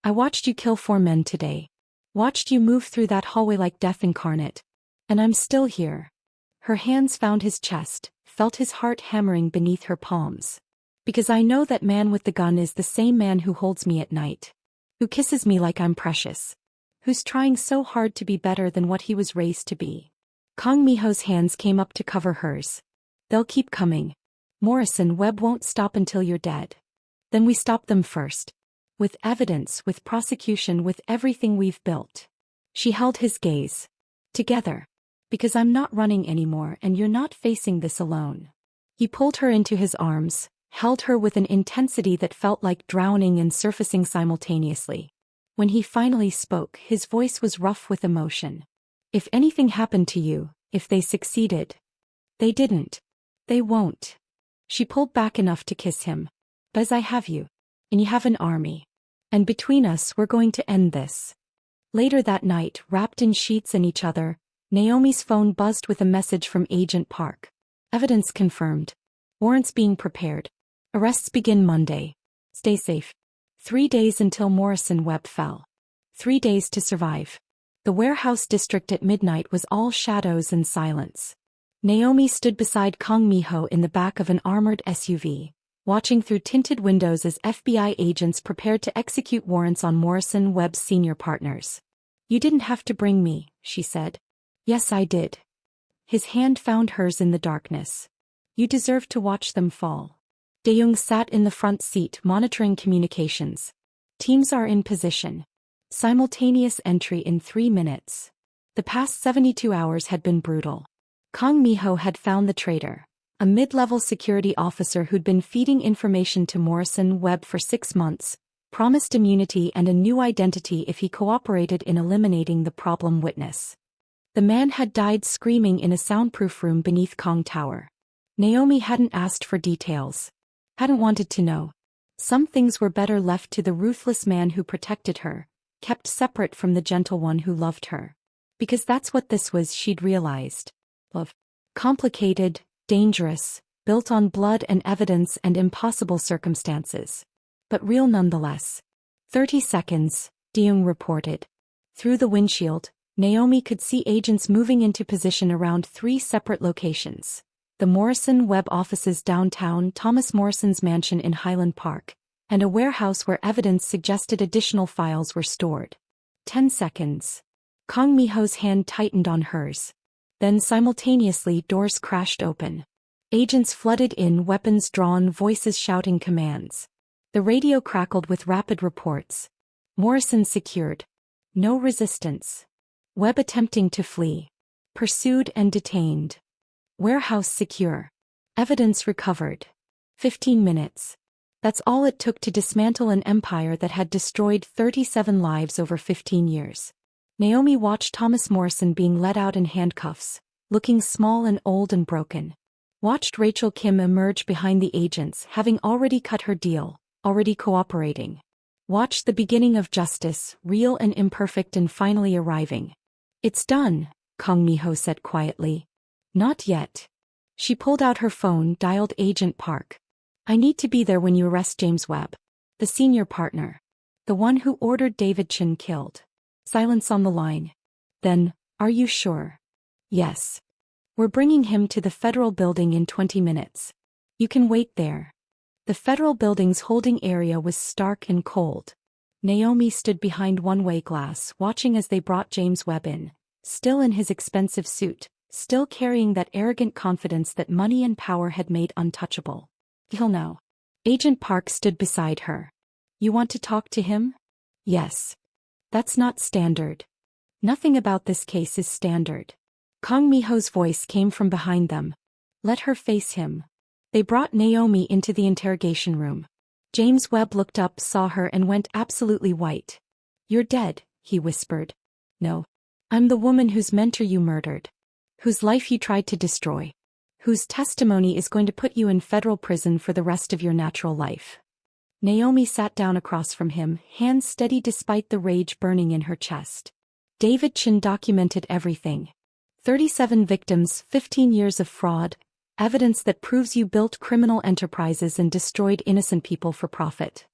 I watched you kill 4 men today. Watched you move through that hallway like death incarnate. And I'm still here." Her hands found his chest, felt his heart hammering beneath her palms. "Because I know that man with the gun is the same man who holds me at night. Who kisses me like I'm precious. who's trying so hard to be better than what he was raised to be. Kang Miho's hands came up to cover hers. They'll keep coming. Morrison Webb won't stop until you're dead. Then we stop them first. With evidence, with prosecution, with everything we've built. She held his gaze. Together. Because I'm not running anymore and you're not facing this alone. He pulled her into his arms, held her with an intensity that felt like drowning and surfacing simultaneously. When he finally spoke, his voice was rough with emotion. If anything happened to you, if they succeeded. They didn't. They won't. She pulled back enough to kiss him. Because I have you. And you have an army. And between us we're going to end this. Later that night, wrapped in sheets and each other, Naomi's phone buzzed with a message from Agent Park. Evidence confirmed. Warrants being prepared. Arrests begin Monday. Stay safe. 3 days until Morrison Webb fell. 3 days to survive. The warehouse district at midnight was all shadows and silence. Naomi stood beside Kang Miho in the back of an armored SUV, watching through tinted windows as FBI agents prepared to execute warrants on Morrison Webb's senior partners. You didn't have to bring me, she said. Yes, I did. His hand found hers in the darkness. You deserved to watch them fall. Daeung sat in the front seat monitoring communications. Teams are in position. Simultaneous entry in 3 minutes. The past 72 hours had been brutal. Kang Miho had found the traitor, a mid-level security officer who'd been feeding information to Morrison Webb for 6 months, promised immunity and a new identity if he cooperated in eliminating the problem witness. The man had died screaming in a soundproof room beneath Kang Tower. Naomi hadn't asked for details. Hadn't wanted to know. Some things were better left to the ruthless man who protected her, kept separate from the gentle one who loved her. Because that's what this was, she'd realized. Love. Complicated, dangerous, built on blood and evidence and impossible circumstances. But real nonetheless. 30 seconds, Daeung reported. Through the windshield, Naomi could see agents moving into position around 3 separate locations. The Morrison Webb offices downtown, Thomas Morrison's mansion in Highland Park, and a warehouse where evidence suggested additional files were stored. 10 seconds. Kang Miho's hand tightened on hers. Then simultaneously doors crashed open. Agents flooded in, weapons drawn, voices shouting commands. The radio crackled with rapid reports. Morrison secured. No resistance. Webb attempting to flee. Pursued and detained. Warehouse secure. Evidence recovered. 15 minutes. That's all it took to dismantle an empire that had destroyed 37 lives over 15 years. Naomi watched Thomas Morrison being led out in handcuffs, looking small and old and broken. Watched Rachel Kim emerge behind the agents, having already cut her deal, already cooperating. Watched the beginning of justice, real and imperfect, and finally arriving. It's done, Kang Miho said quietly. Not yet. She pulled out her phone, dialed Agent Park. I need to be there when you arrest James Webb. The senior partner. The one who ordered David Chin killed. Silence on the line. Then, are you sure? Yes. We're bringing him to the federal building in 20 minutes. You can wait there. The federal building's holding area was stark and cold. Naomi stood behind one-way glass, watching as they brought James Webb in, still in his expensive suit, still carrying that arrogant confidence that money and power had made untouchable. He'll know. Agent Park stood beside her. You want to talk to him? Yes. That's not standard. Nothing about this case is standard. Kang Miho's voice came from behind them. Let her face him. They brought Naomi into the interrogation room. James Webb looked up, saw her, and went absolutely white. You're dead, he whispered. No. I'm the woman whose mentor you murdered. Whose life you tried to destroy. Whose testimony is going to put you in federal prison for the rest of your natural life. Naomi sat down across from him, hands steady despite the rage burning in her chest. David Chin documented everything. 37 victims, 15 years of fraud, evidence that proves you built criminal enterprises and destroyed innocent people for profit.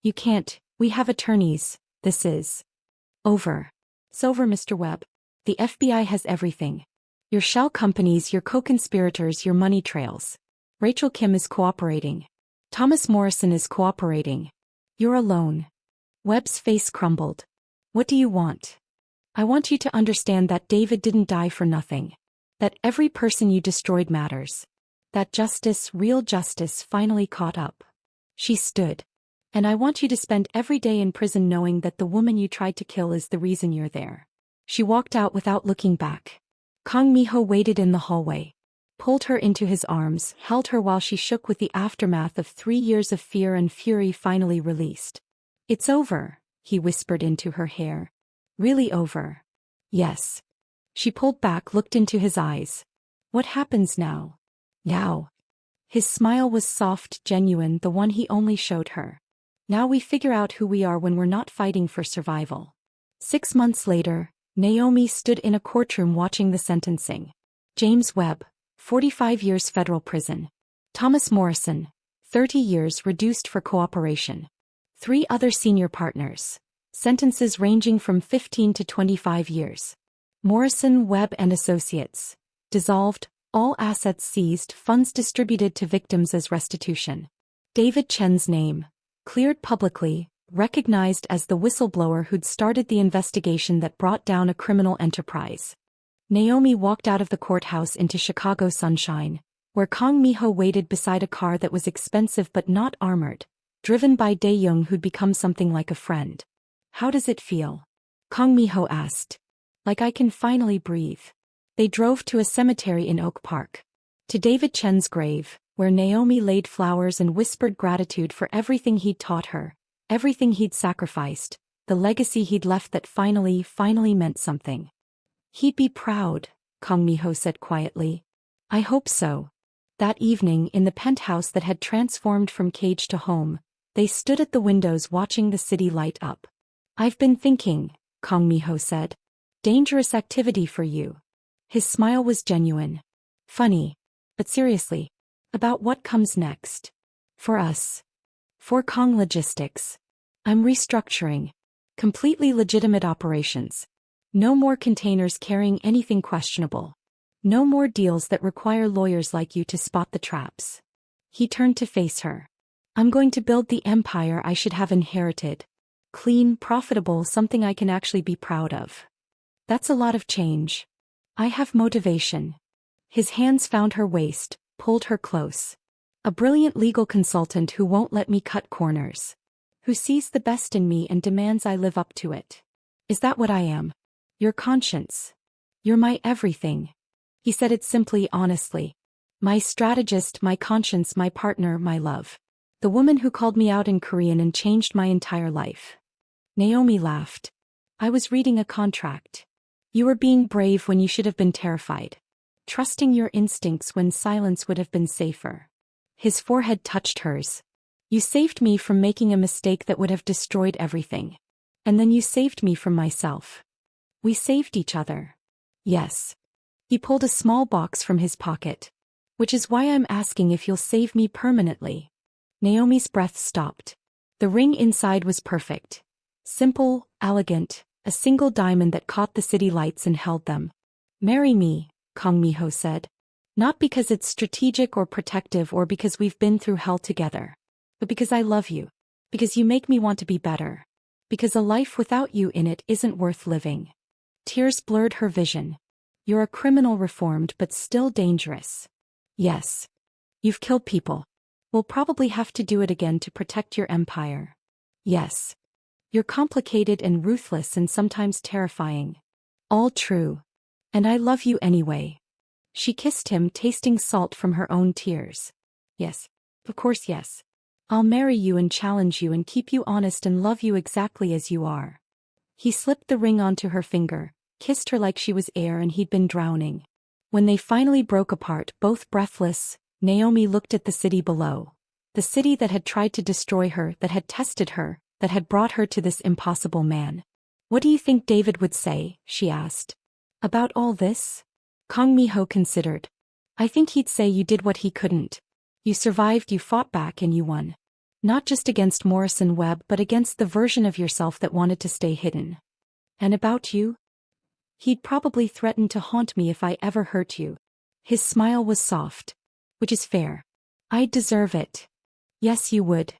You can't, we have attorneys, this is over. It's over, Mr. Webb. The FBI has everything. Your shell companies, your co-conspirators, your money trails. Rachel Kim is cooperating. Thomas Morrison is cooperating. You're alone. Webb's face crumbled. What do you want? I want you to understand that David didn't die for nothing. That every person you destroyed matters. That justice, real justice, finally caught up. She stood. And I want you to spend every day in prison knowing that the woman you tried to kill is the reason you're there. She walked out without looking back. Kang Miho waited in the hallway. Pulled her into his arms, held her while she shook with the aftermath of 3 years of fear and fury finally released. It's over, he whispered into her hair. Really over. Yes. She pulled back, looked into his eyes. What happens now? Now. His smile was soft, genuine, the one he only showed her. Now we figure out who we are when we're not fighting for survival. 6 months later, Naomi stood in a courtroom watching the sentencing. James Webb, 45 years federal prison. Thomas Morrison, 30 years reduced for cooperation. 3 other senior partners. Sentences ranging from 15 to 25 years. Morrison, Webb and Associates. Dissolved, all assets seized, funds distributed to victims as restitution. David Chen's name. Cleared publicly, recognized as the whistleblower who'd started the investigation that brought down a criminal enterprise. Naomi walked out of the courthouse into Chicago sunshine, where Kang Miho waited beside a car that was expensive but not armored, driven by Dae-young who'd become something like a friend. How does it feel? Kang Miho asked. Like I can finally breathe. They drove to a cemetery in Oak Park. To David Chen's grave, where Naomi laid flowers and whispered gratitude for everything he'd taught her, everything he'd sacrificed, the legacy he'd left that finally meant something. He'd be proud, Kang Miho said quietly. I hope so. That evening, in the penthouse that had transformed from cage to home, they stood at the windows watching the city light up. I've been thinking, Kang Miho said. Dangerous activity for you. His smile was genuine. Funny. But seriously. About what comes next. For us. For Kang Logistics. I'm restructuring. Completely legitimate operations. No more containers carrying anything questionable. No more deals that require lawyers like you to spot the traps. He turned to face her. I'm going to build the empire I should have inherited. Clean, profitable, something I can actually be proud of. That's a lot of change. I have motivation. His hands found her waist, pulled her close. A brilliant legal consultant who won't let me cut corners. Who sees the best in me and demands I live up to it. Is that what I am? Your conscience. You're my everything. He said it simply, honestly. My strategist, my conscience, my partner, my love. The woman who called me out in Korean and changed my entire life. Naomi laughed. I was reading a contract. You were being brave when you should have been terrified. Trusting your instincts when silence would have been safer. His forehead touched hers. You saved me from making a mistake that would have destroyed everything. And then you saved me from myself. We saved each other. Yes. He pulled a small box from his pocket. Which is why I'm asking if you'll save me permanently. Naomi's breath stopped. The ring inside was perfect. Simple, elegant, a single diamond that caught the city lights and held them. Marry me, Kang Miho said. Not because it's strategic or protective or because we've been through hell together. But because I love you. Because you make me want to be better. Because a life without you in it isn't worth living. Tears blurred her vision. You're a criminal reformed but still dangerous. Yes. You've killed people. We'll probably have to do it again to protect your empire. Yes. You're complicated and ruthless and sometimes terrifying. All true. And I love you anyway. She kissed him, tasting salt from her own tears. Yes. Of course yes. I'll marry you and challenge you and keep you honest and love you exactly as you are. He slipped the ring onto her finger, kissed her like she was air and he'd been drowning. When they finally broke apart, both breathless, Naomi looked at the city below. The city that had tried to destroy her, that had tested her, that had brought her to this impossible man. What do you think David would say? She asked. About all this? Kang Miho considered. I think he'd say you did what he couldn't. You survived, you fought back and you won. Not just against Morrison Webb but against the version of yourself that wanted to stay hidden. And about you? He'd probably threaten to haunt me if I ever hurt you. His smile was soft. Which is fair. I'd deserve it. Yes, you would.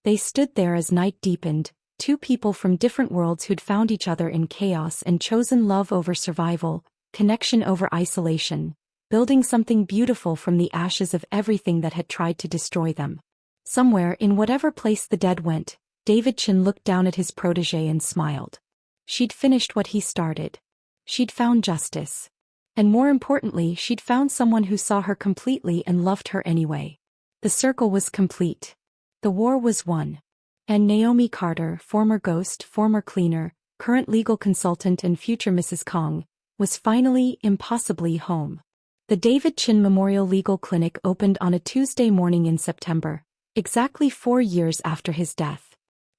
They stood there as night deepened, two people from different worlds who'd found each other in chaos and chosen love over survival, connection over isolation, building something beautiful from the ashes of everything that had tried to destroy them. Somewhere in whatever place the dead went, David Chin looked down at his protege and smiled. She'd finished what he started. She'd found justice. And more importantly, she'd found someone who saw her completely and loved her anyway. The circle was complete. The war was won. And Naomi Carter, former ghost, former cleaner, current legal consultant and future Mrs. Kang, was finally, impossibly home. The David Chin Memorial Legal Clinic opened on a Tuesday morning in September, exactly 4 years after his death.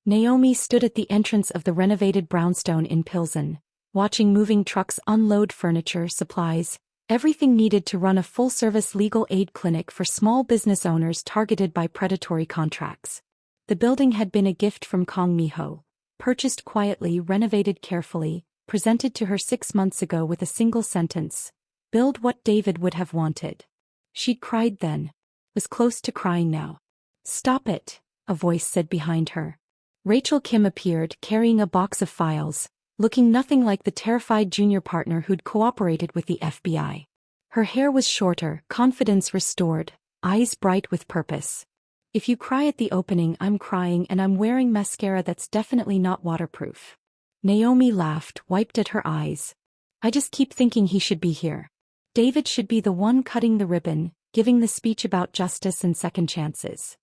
Naomi stood at the entrance of the renovated brownstone in Pilsen, watching moving trucks unload furniture, supplies, everything needed to run a full-service legal aid clinic for small business owners targeted by predatory contracts. The building had been a gift from Kang Miho, purchased quietly, renovated carefully, presented to her 6 months ago with a single sentence: build what David would have wanted. She'd cried then, was close to crying now. Stop it, a voice said behind her. Rachel Kim appeared, carrying a box of files, looking nothing like the terrified junior partner who'd cooperated with the FBI. Her hair was shorter, confidence restored, eyes bright with purpose. If you cry at the opening, I'm crying, and I'm wearing mascara that's definitely not waterproof. Naomi laughed, wiped at her eyes. I just keep thinking he should be here. David should be the one cutting the ribbon, giving the speech about justice and second chances.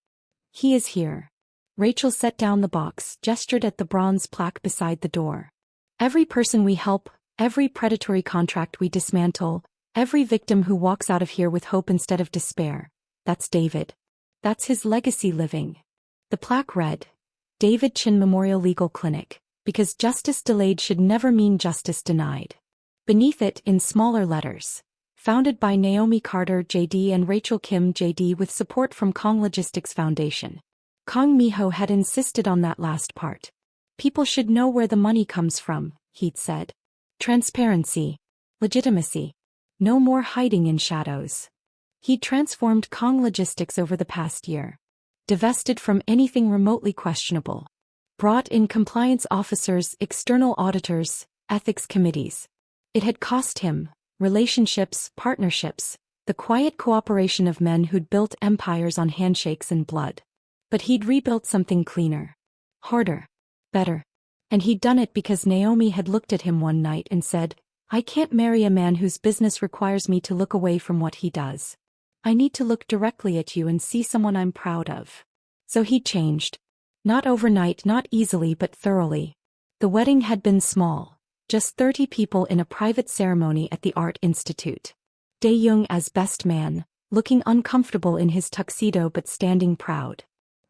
He is here. Rachel set down the box, gestured at the bronze plaque beside the door. Every person we help, every predatory contract we dismantle, every victim who walks out of here with hope instead of despair, that's David. That's his legacy living. The plaque read, David Chin Memorial Legal Clinic, because justice delayed should never mean justice denied. Beneath it, in smaller letters, founded by Naomi Carter, JD, and Rachel Kim, JD, with support from Kang Logistics Foundation. Kang Miho had insisted on that last part. People should know where the money comes from, he'd said. Transparency. Legitimacy. No more hiding in shadows. He'd transformed Kang Logistics over the past year. Divested from anything remotely questionable. Brought in compliance officers, external auditors, ethics committees. It had cost him relationships, partnerships, the quiet cooperation of men who'd built empires on handshakes and blood. But he'd rebuilt something cleaner. Harder. Better. And he'd done it because Naomi had looked at him one night and said, I can't marry a man whose business requires me to look away from what he does. I need to look directly at you and see someone I'm proud of. So he changed. Not overnight, not easily, but thoroughly. The wedding had been small, just 30 people in a private ceremony at the Art Institute. Dae-young as best man, looking uncomfortable in his tuxedo but standing proud.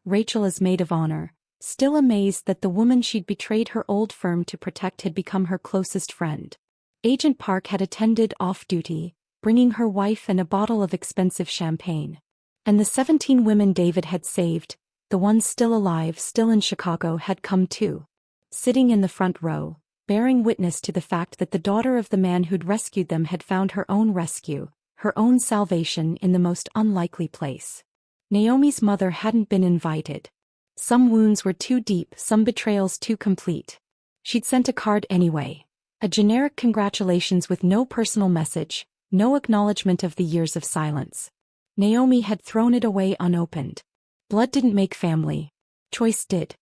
Rachel as maid of honor, still amazed that the woman she'd betrayed her old firm to protect had become her closest friend. Agent Park had attended off-duty, bringing her wife and a bottle of expensive champagne. And the 17 women David had saved, the ones still alive, still in Chicago, had come too. Sitting in the front row, bearing witness to the fact that the daughter of the man who'd rescued them had found her own rescue, her own salvation in the most unlikely place. Naomi's mother hadn't been invited. Some wounds were too deep, some betrayals too complete. She'd sent a card anyway. A generic congratulations with no personal message, no acknowledgement of the years of silence. Naomi had thrown it away unopened. Blood didn't make family. Choice did.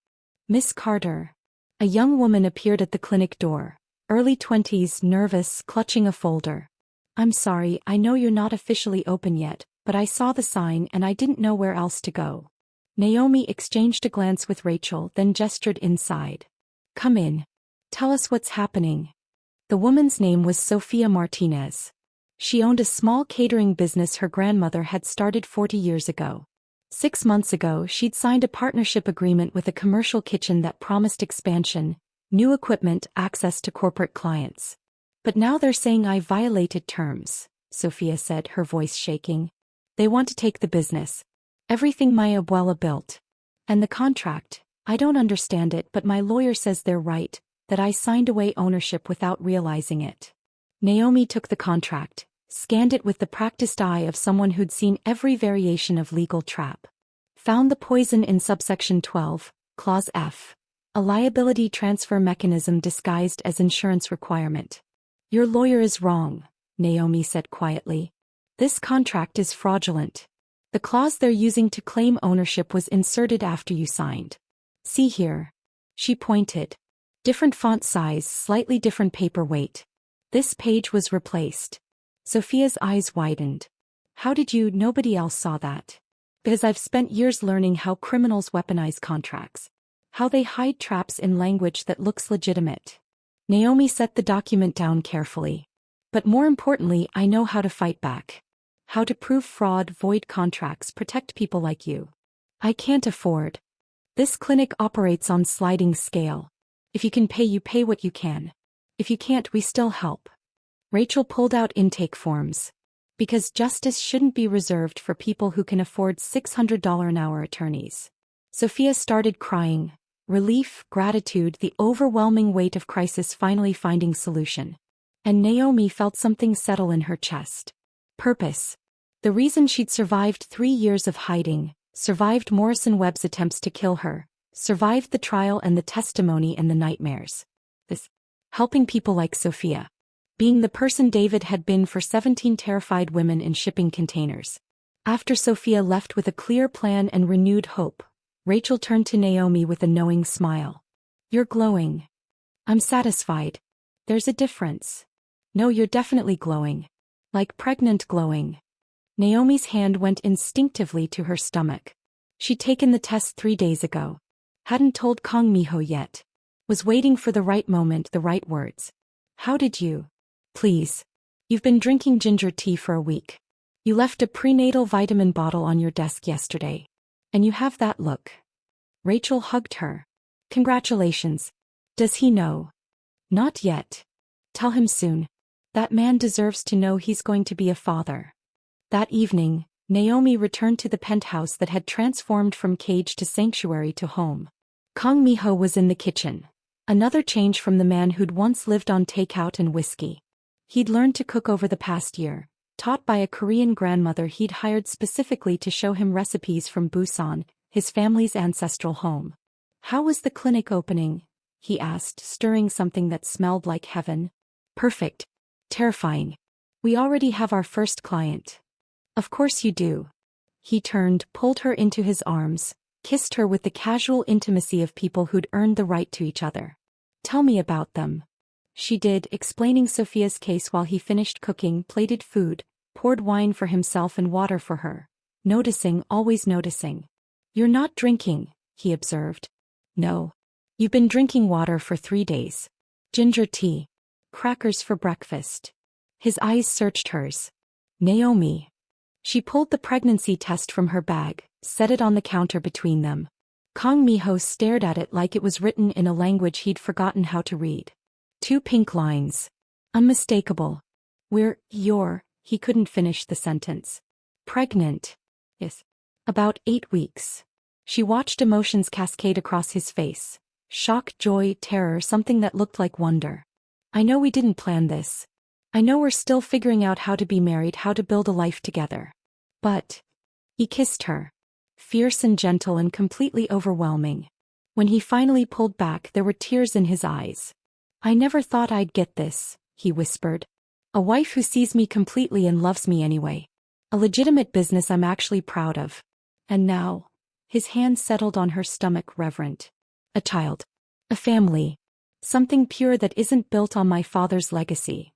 Miss Carter. A young woman appeared at the clinic door, early 20s, nervous, clutching a folder. I'm sorry, I know you're not officially open yet, but I saw the sign and I didn't know where else to go. Naomi exchanged a glance with Rachel, then gestured inside. Come in. Tell us what's happening. The woman's name was Sophia Martinez. She owned a small catering business her grandmother had started 40 years ago. 6 months ago, she'd signed a partnership agreement with a commercial kitchen that promised expansion, new equipment, access to corporate clients. But now they're saying I violated terms, Sophia said, her voice shaking. They want to take the business. Everything my abuela built. And the contract, I don't understand it, but my lawyer says they're right, that I signed away ownership without realizing it. Naomi took the contract, scanned it with the practiced eye of someone who'd seen every variation of legal trap. Found the poison in subsection 12, clause F. A liability transfer mechanism disguised as insurance requirement. Your lawyer is wrong, Naomi said quietly. This contract is fraudulent. The clause they're using to claim ownership was inserted after you signed. See here. She pointed. Different font size, slightly different paper weight. This page was replaced. Sophia's eyes widened. How did you? Nobody else saw that. Because I've spent years learning how criminals weaponize contracts. How they hide traps in language that looks legitimate. Naomi set the document down carefully. But more importantly, I know how to fight back. How to prove fraud, void contracts, protect people like you. I can't afford. This clinic operates on sliding scale. If you can pay, you pay what you can. If you can't, we still help. Rachel pulled out intake forms. Because justice shouldn't be reserved for people who can afford $600 an hour attorneys. Sophia started crying. Relief, gratitude, the overwhelming weight of crisis finally finding solution. And Naomi felt something settle in her chest. Purpose. The reason she'd survived 3 years of hiding, survived Morrison Webb's attempts to kill her, survived the trial and the testimony and the nightmares. This. Helping people like Sophia. Being the person David had been for 17 terrified women in shipping containers. After Sophia left with a clear plan and renewed hope, Rachel turned to Naomi with a knowing smile. You're glowing. I'm satisfied. There's a difference. No, you're definitely glowing. Like pregnant glowing. Naomi's hand went instinctively to her stomach. She'd taken the test 3 days ago. Hadn't told Kang Miho yet. Was waiting for the right moment, the right words. How did you? Please. You've been drinking ginger tea for a week. You left a prenatal vitamin bottle on your desk yesterday. And you have that look. Rachel hugged her. Congratulations. Does he know? Not yet. Tell him soon. That man deserves to know he's going to be a father. That evening, Naomi returned to the penthouse that had transformed from cage to sanctuary to home. Kang Miho was in the kitchen. Another change from the man who'd once lived on takeout and whiskey. He'd learned to cook over the past year, taught by a Korean grandmother he'd hired specifically to show him recipes from Busan, his family's ancestral home. How was the clinic opening? He asked, stirring something that smelled like heaven. Perfect. Terrifying. We already have our first client. Of course you do. He turned, pulled her into his arms, kissed her with the casual intimacy of people who'd earned the right to each other. Tell me about them. She did, explaining Sophia's case while he finished cooking, plated food, poured wine for himself and water for her. Noticing, always noticing. You're not drinking, he observed. No. You've been drinking water for 3 days. Ginger tea. Crackers for breakfast. His eyes searched hers. Naomi. She pulled the pregnancy test from her bag, set it on the counter between them. Kang Miho stared at it like it was written in a language he'd forgotten how to read. 2 pink lines. Unmistakable. You're, he couldn't finish the sentence. Pregnant. Yes. About 8 weeks. She watched emotions cascade across his face. Shock, joy, terror, something that looked like wonder. I know we didn't plan this. I know we're still figuring out how to be married, how to build a life together. But. He kissed her. Fierce and gentle and completely overwhelming. When he finally pulled back, there were tears in his eyes. I never thought I'd get this, he whispered. A wife who sees me completely and loves me anyway. A legitimate business I'm actually proud of. And now. His hand settled on her stomach, reverent. A child. A family. Something pure that isn't built on my father's legacy.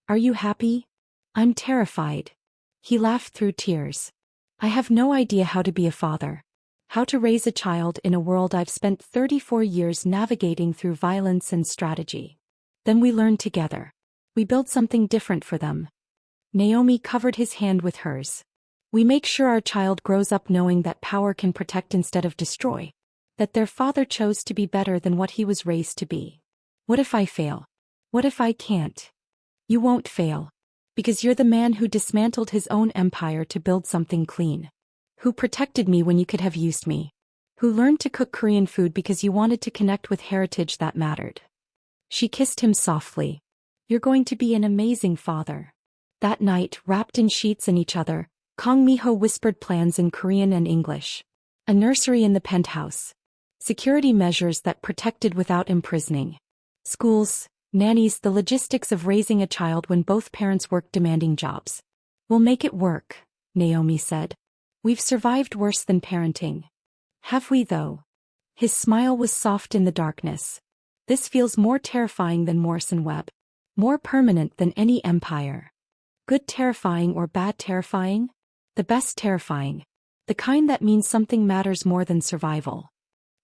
Are you happy? I'm terrified. He laughed through tears. I have no idea how to be a father. How to raise a child in a world I've spent 34 years navigating through violence and strategy. Then we learned together. We build something different for them. Naomi covered his hand with hers. We make sure our child grows up knowing that power can protect instead of destroy. That their father chose to be better than what he was raised to be. What if I fail? What if I can't? You won't fail. Because you're the man who dismantled his own empire to build something clean. Who protected me when you could have used me. Who learned to cook Korean food because you wanted to connect with heritage that mattered. She kissed him softly. You're going to be an amazing father. That night, wrapped in sheets and each other, Kang Miho whispered plans in Korean and English. A nursery in the penthouse. Security measures that protected without imprisoning. Schools, nannies, the logistics of raising a child when both parents work demanding jobs. We'll make it work, Naomi said. We've survived worse than parenting. Have we though? His smile was soft in the darkness. This feels more terrifying than Morrison Webb. More permanent than any empire. Good terrifying or bad terrifying? The best terrifying. The kind that means something matters more than survival.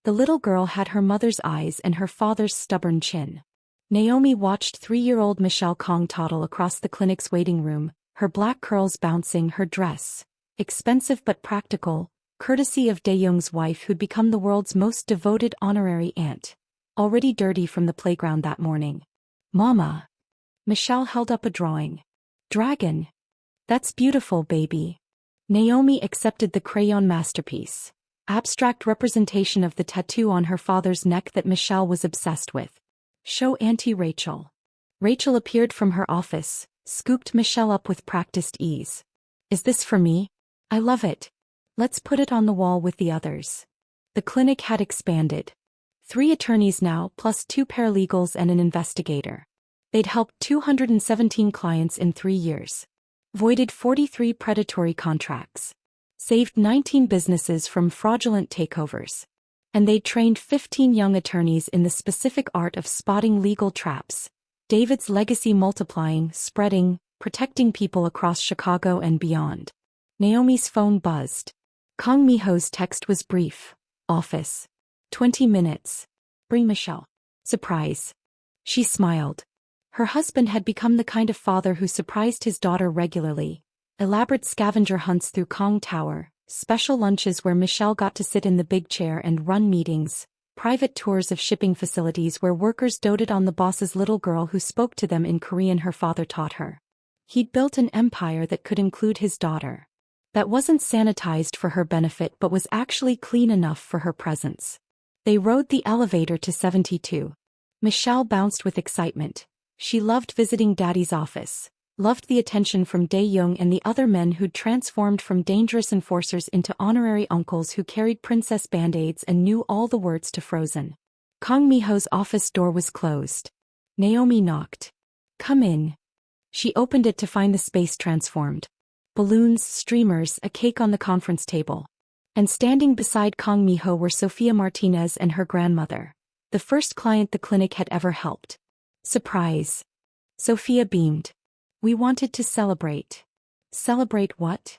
The little girl had her mother's eyes and her father's stubborn chin. Naomi watched 3-year-old Michelle Kang toddle across the clinic's waiting room, her black curls bouncing, her dress, expensive but practical, courtesy of Dae-young's wife who'd become the world's most devoted honorary aunt, already dirty from the playground that morning. Mama. Michelle held up a drawing. Dragon. That's beautiful, baby. Naomi accepted the crayon masterpiece. Abstract representation of the tattoo on her father's neck that Michelle was obsessed with. Show Auntie Rachel. Rachel appeared from her office, scooped Michelle up with practiced ease. Is this for me? I love it. Let's put it on the wall with the others. The clinic had expanded. 3 attorneys now, plus 2 paralegals and an investigator. They'd helped 217 clients in 3 years. Voided 43 predatory contracts. Saved 19 businesses from fraudulent takeovers. And they'd trained 15 young attorneys in the specific art of spotting legal traps. David's legacy multiplying, spreading, protecting people across Chicago and beyond. Naomi's phone buzzed. Kang Mi-ho's text was brief. Office. 20 minutes. Bring Michelle. Surprise. She smiled. Her husband had become the kind of father who surprised his daughter regularly. Elaborate scavenger hunts through Kang Tower, special lunches where Michelle got to sit in the big chair and run meetings, private tours of shipping facilities where workers doted on the boss's little girl who spoke to them in Korean her father taught her. He'd built an empire that could include his daughter. That wasn't sanitized for her benefit but was actually clean enough for her presence. They rode the elevator to 72. Michelle bounced with excitement. She loved visiting Daddy's office, loved the attention from Dae-young and the other men who'd transformed from dangerous enforcers into honorary uncles who carried princess band-aids and knew all the words to Frozen. Kang Mi-ho's office door was closed. Naomi knocked. Come in. She opened it to find the space transformed. Balloons, streamers, a cake on the conference table. And standing beside Kang Mi-ho were Sophia Martinez and her grandmother, the first client the clinic had ever helped. Surprise. Sophia beamed. We wanted to celebrate. Celebrate what?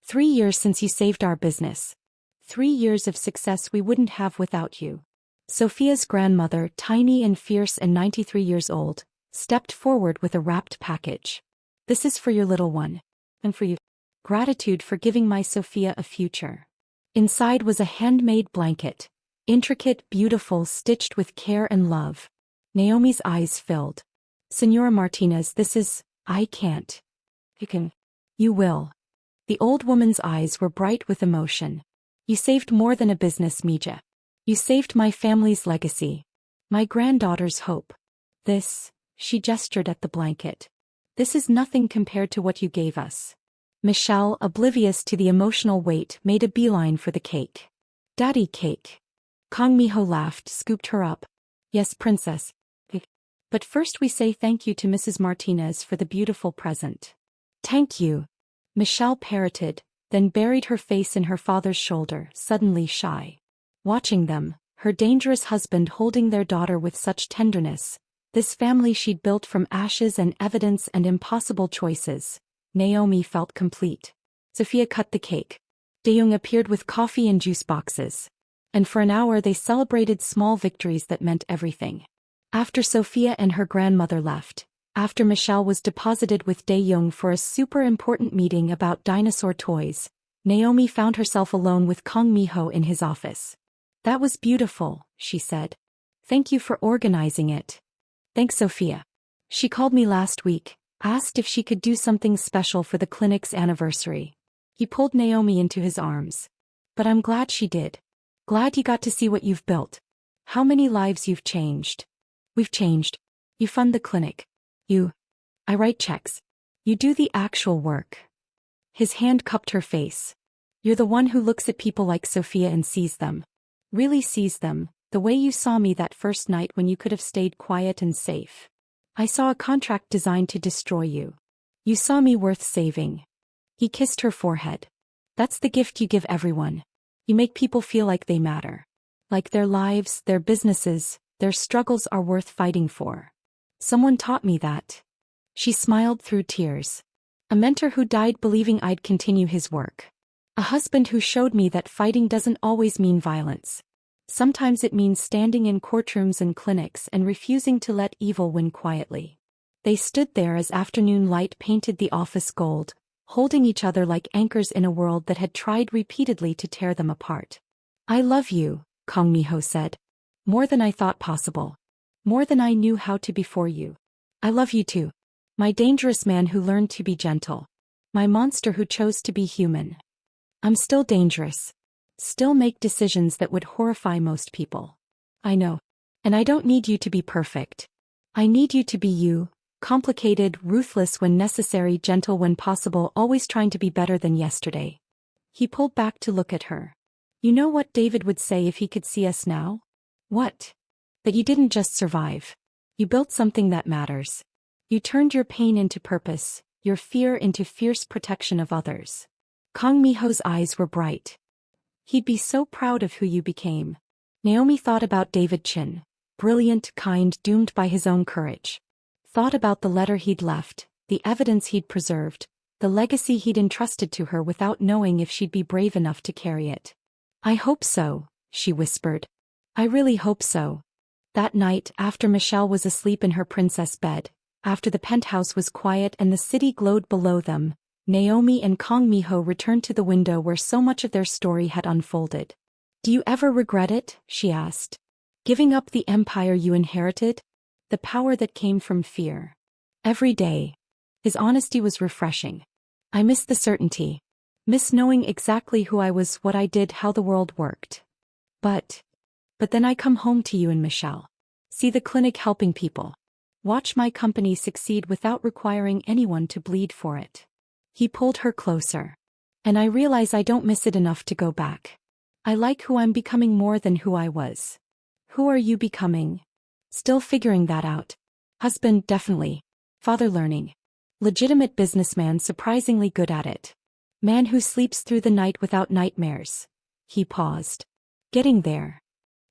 3 years since you saved our business. 3 years of success we wouldn't have without you. Sophia's grandmother, tiny and fierce and 93 years old, stepped forward with a wrapped package. This is for your little one. And for you. Gratitude for giving my Sophia a future. Inside was a handmade blanket. Intricate, beautiful, stitched with care and love. Naomi's eyes filled. Senora Martinez, this is... I can't. You can. You will. The old woman's eyes were bright with emotion. You saved more than a business, Mija. You saved my family's legacy. My granddaughter's hope. This, she gestured at the blanket. This is nothing compared to what you gave us. Michelle, oblivious to the emotional weight, made a beeline for the cake. Daddy cake. Kang Mi-ho laughed, scooped her up. Yes, princess. But first we say thank you to Mrs. Martinez for the beautiful present. Thank you. Michelle parroted, then buried her face in her father's shoulder, suddenly shy. Watching them, her dangerous husband holding their daughter with such tenderness, this family she'd built from ashes and evidence and impossible choices, Naomi felt complete. Sophia cut the cake. Dae-young appeared with coffee and juice boxes. And for an hour they celebrated small victories that meant everything. After Sophia and her grandmother left, after Michelle was deposited with Dae-young for a super important meeting about dinosaur toys, Naomi found herself alone with Kang Mi-ho in his office. That was beautiful, she said. Thank you for organizing it. Thanks, Sophia. She called me last week, asked if she could do something special for the clinic's anniversary. He pulled Naomi into his arms. But I'm glad she did. Glad you got to see what you've built. How many lives you've changed. We've changed. You fund the clinic. I write checks. You do the actual work. His hand cupped her face. You're the one who looks at people like Sophia and sees them. Really sees them, the way you saw me that first night when you could have stayed quiet and safe. I saw a contract designed to destroy you. You saw me worth saving. He kissed her forehead. That's the gift you give everyone. You make people feel like they matter. Like their lives, their businesses, their struggles are worth fighting for. Someone taught me that. She smiled through tears. A mentor who died believing I'd continue his work. A husband who showed me that fighting doesn't always mean violence. Sometimes it means standing in courtrooms and clinics and refusing to let evil win quietly. They stood there as afternoon light painted the office gold, holding each other like anchors in a world that had tried repeatedly to tear them apart. I love you, Kang Miho said. More than I thought possible. More than I knew how to before you. I love you too. My dangerous man who learned to be gentle. My monster who chose to be human. I'm still dangerous. Still make decisions that would horrify most people. I know. And I don't need you to be perfect. I need you to be you, complicated, ruthless when necessary, gentle when possible, always trying to be better than yesterday. He pulled back to look at her. You know what David would say if he could see us now? What? That you didn't just survive. You built something that matters. You turned your pain into purpose, your fear into fierce protection of others. Kang Miho's eyes were bright. He'd be so proud of who you became. Naomi thought about David Chin. Brilliant, kind, doomed by his own courage. Thought about the letter he'd left, the evidence he'd preserved, the legacy he'd entrusted to her without knowing if she'd be brave enough to carry it. I hope so, she whispered. I really hope so. That night, after Michelle was asleep in her princess bed, after the penthouse was quiet and the city glowed below them, Naomi and Kang Miho returned to the window where so much of their story had unfolded. Do you ever regret it? She asked. Giving up the empire you inherited? The power that came from fear. Every day. His honesty was refreshing. I miss the certainty. Miss knowing exactly who I was, what I did, how the world worked. But then I come home to you and Michelle. See the clinic helping people. Watch my company succeed without requiring anyone to bleed for it. He pulled her closer. And I realize I don't miss it enough to go back. I like who I'm becoming more than who I was. Who are you becoming? Still figuring that out. Husband, definitely. Father, learning. Legitimate businessman, surprisingly good at it. Man who sleeps through the night without nightmares. He paused. Getting there.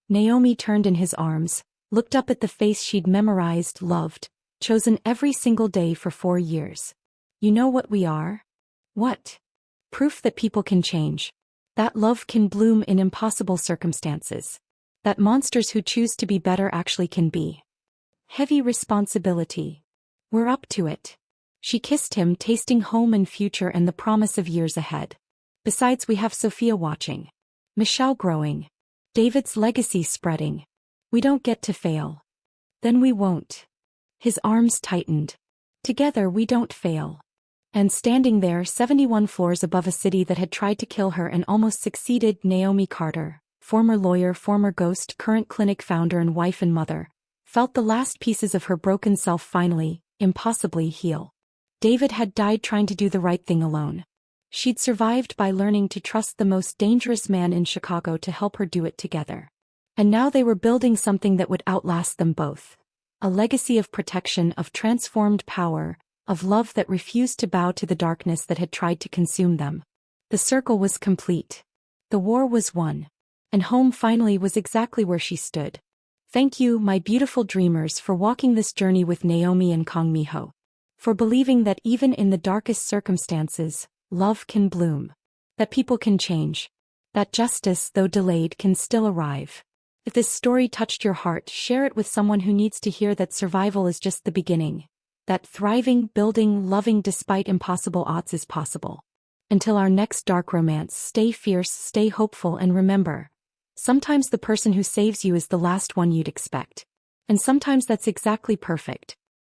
Naomi turned in his arms, looked up at the face she'd memorized, loved, chosen every single day for 4 years. You know what we are? What? Proof that people can change. That love can bloom in impossible circumstances. That monsters who choose to be better actually can be. Heavy responsibility. We're up to it. She kissed him, tasting home and future and the promise of years ahead. Besides, we have Sophia watching. Michelle growing. David's legacy spreading. We don't get to fail. Then we won't. His arms tightened. Together we don't fail. And standing there 71 floors above a city that had tried to kill her and almost succeeded, Naomi Carter, former lawyer, former ghost, current clinic founder and wife and mother, felt the last pieces of her broken self finally, impossibly heal. David had died trying to do the right thing alone. She'd survived by learning to trust the most dangerous man in Chicago to help her do it together. And now they were building something that would outlast them both. A legacy of protection, of transformed power, of love that refused to bow to the darkness that had tried to consume them. The circle was complete. The war was won. And home finally was exactly where she stood. Thank you, my beautiful dreamers, for walking this journey with Naomi and Kang Miho. For believing that even in the darkest circumstances, love can bloom. That people can change. That justice, though delayed, can still arrive. If this story touched your heart, share it with someone who needs to hear that survival is just the beginning. That thriving, building, loving despite impossible odds is possible. Until our next dark romance, stay fierce, stay hopeful, and remember, sometimes the person who saves you is the last one you'd expect. And sometimes that's exactly perfect.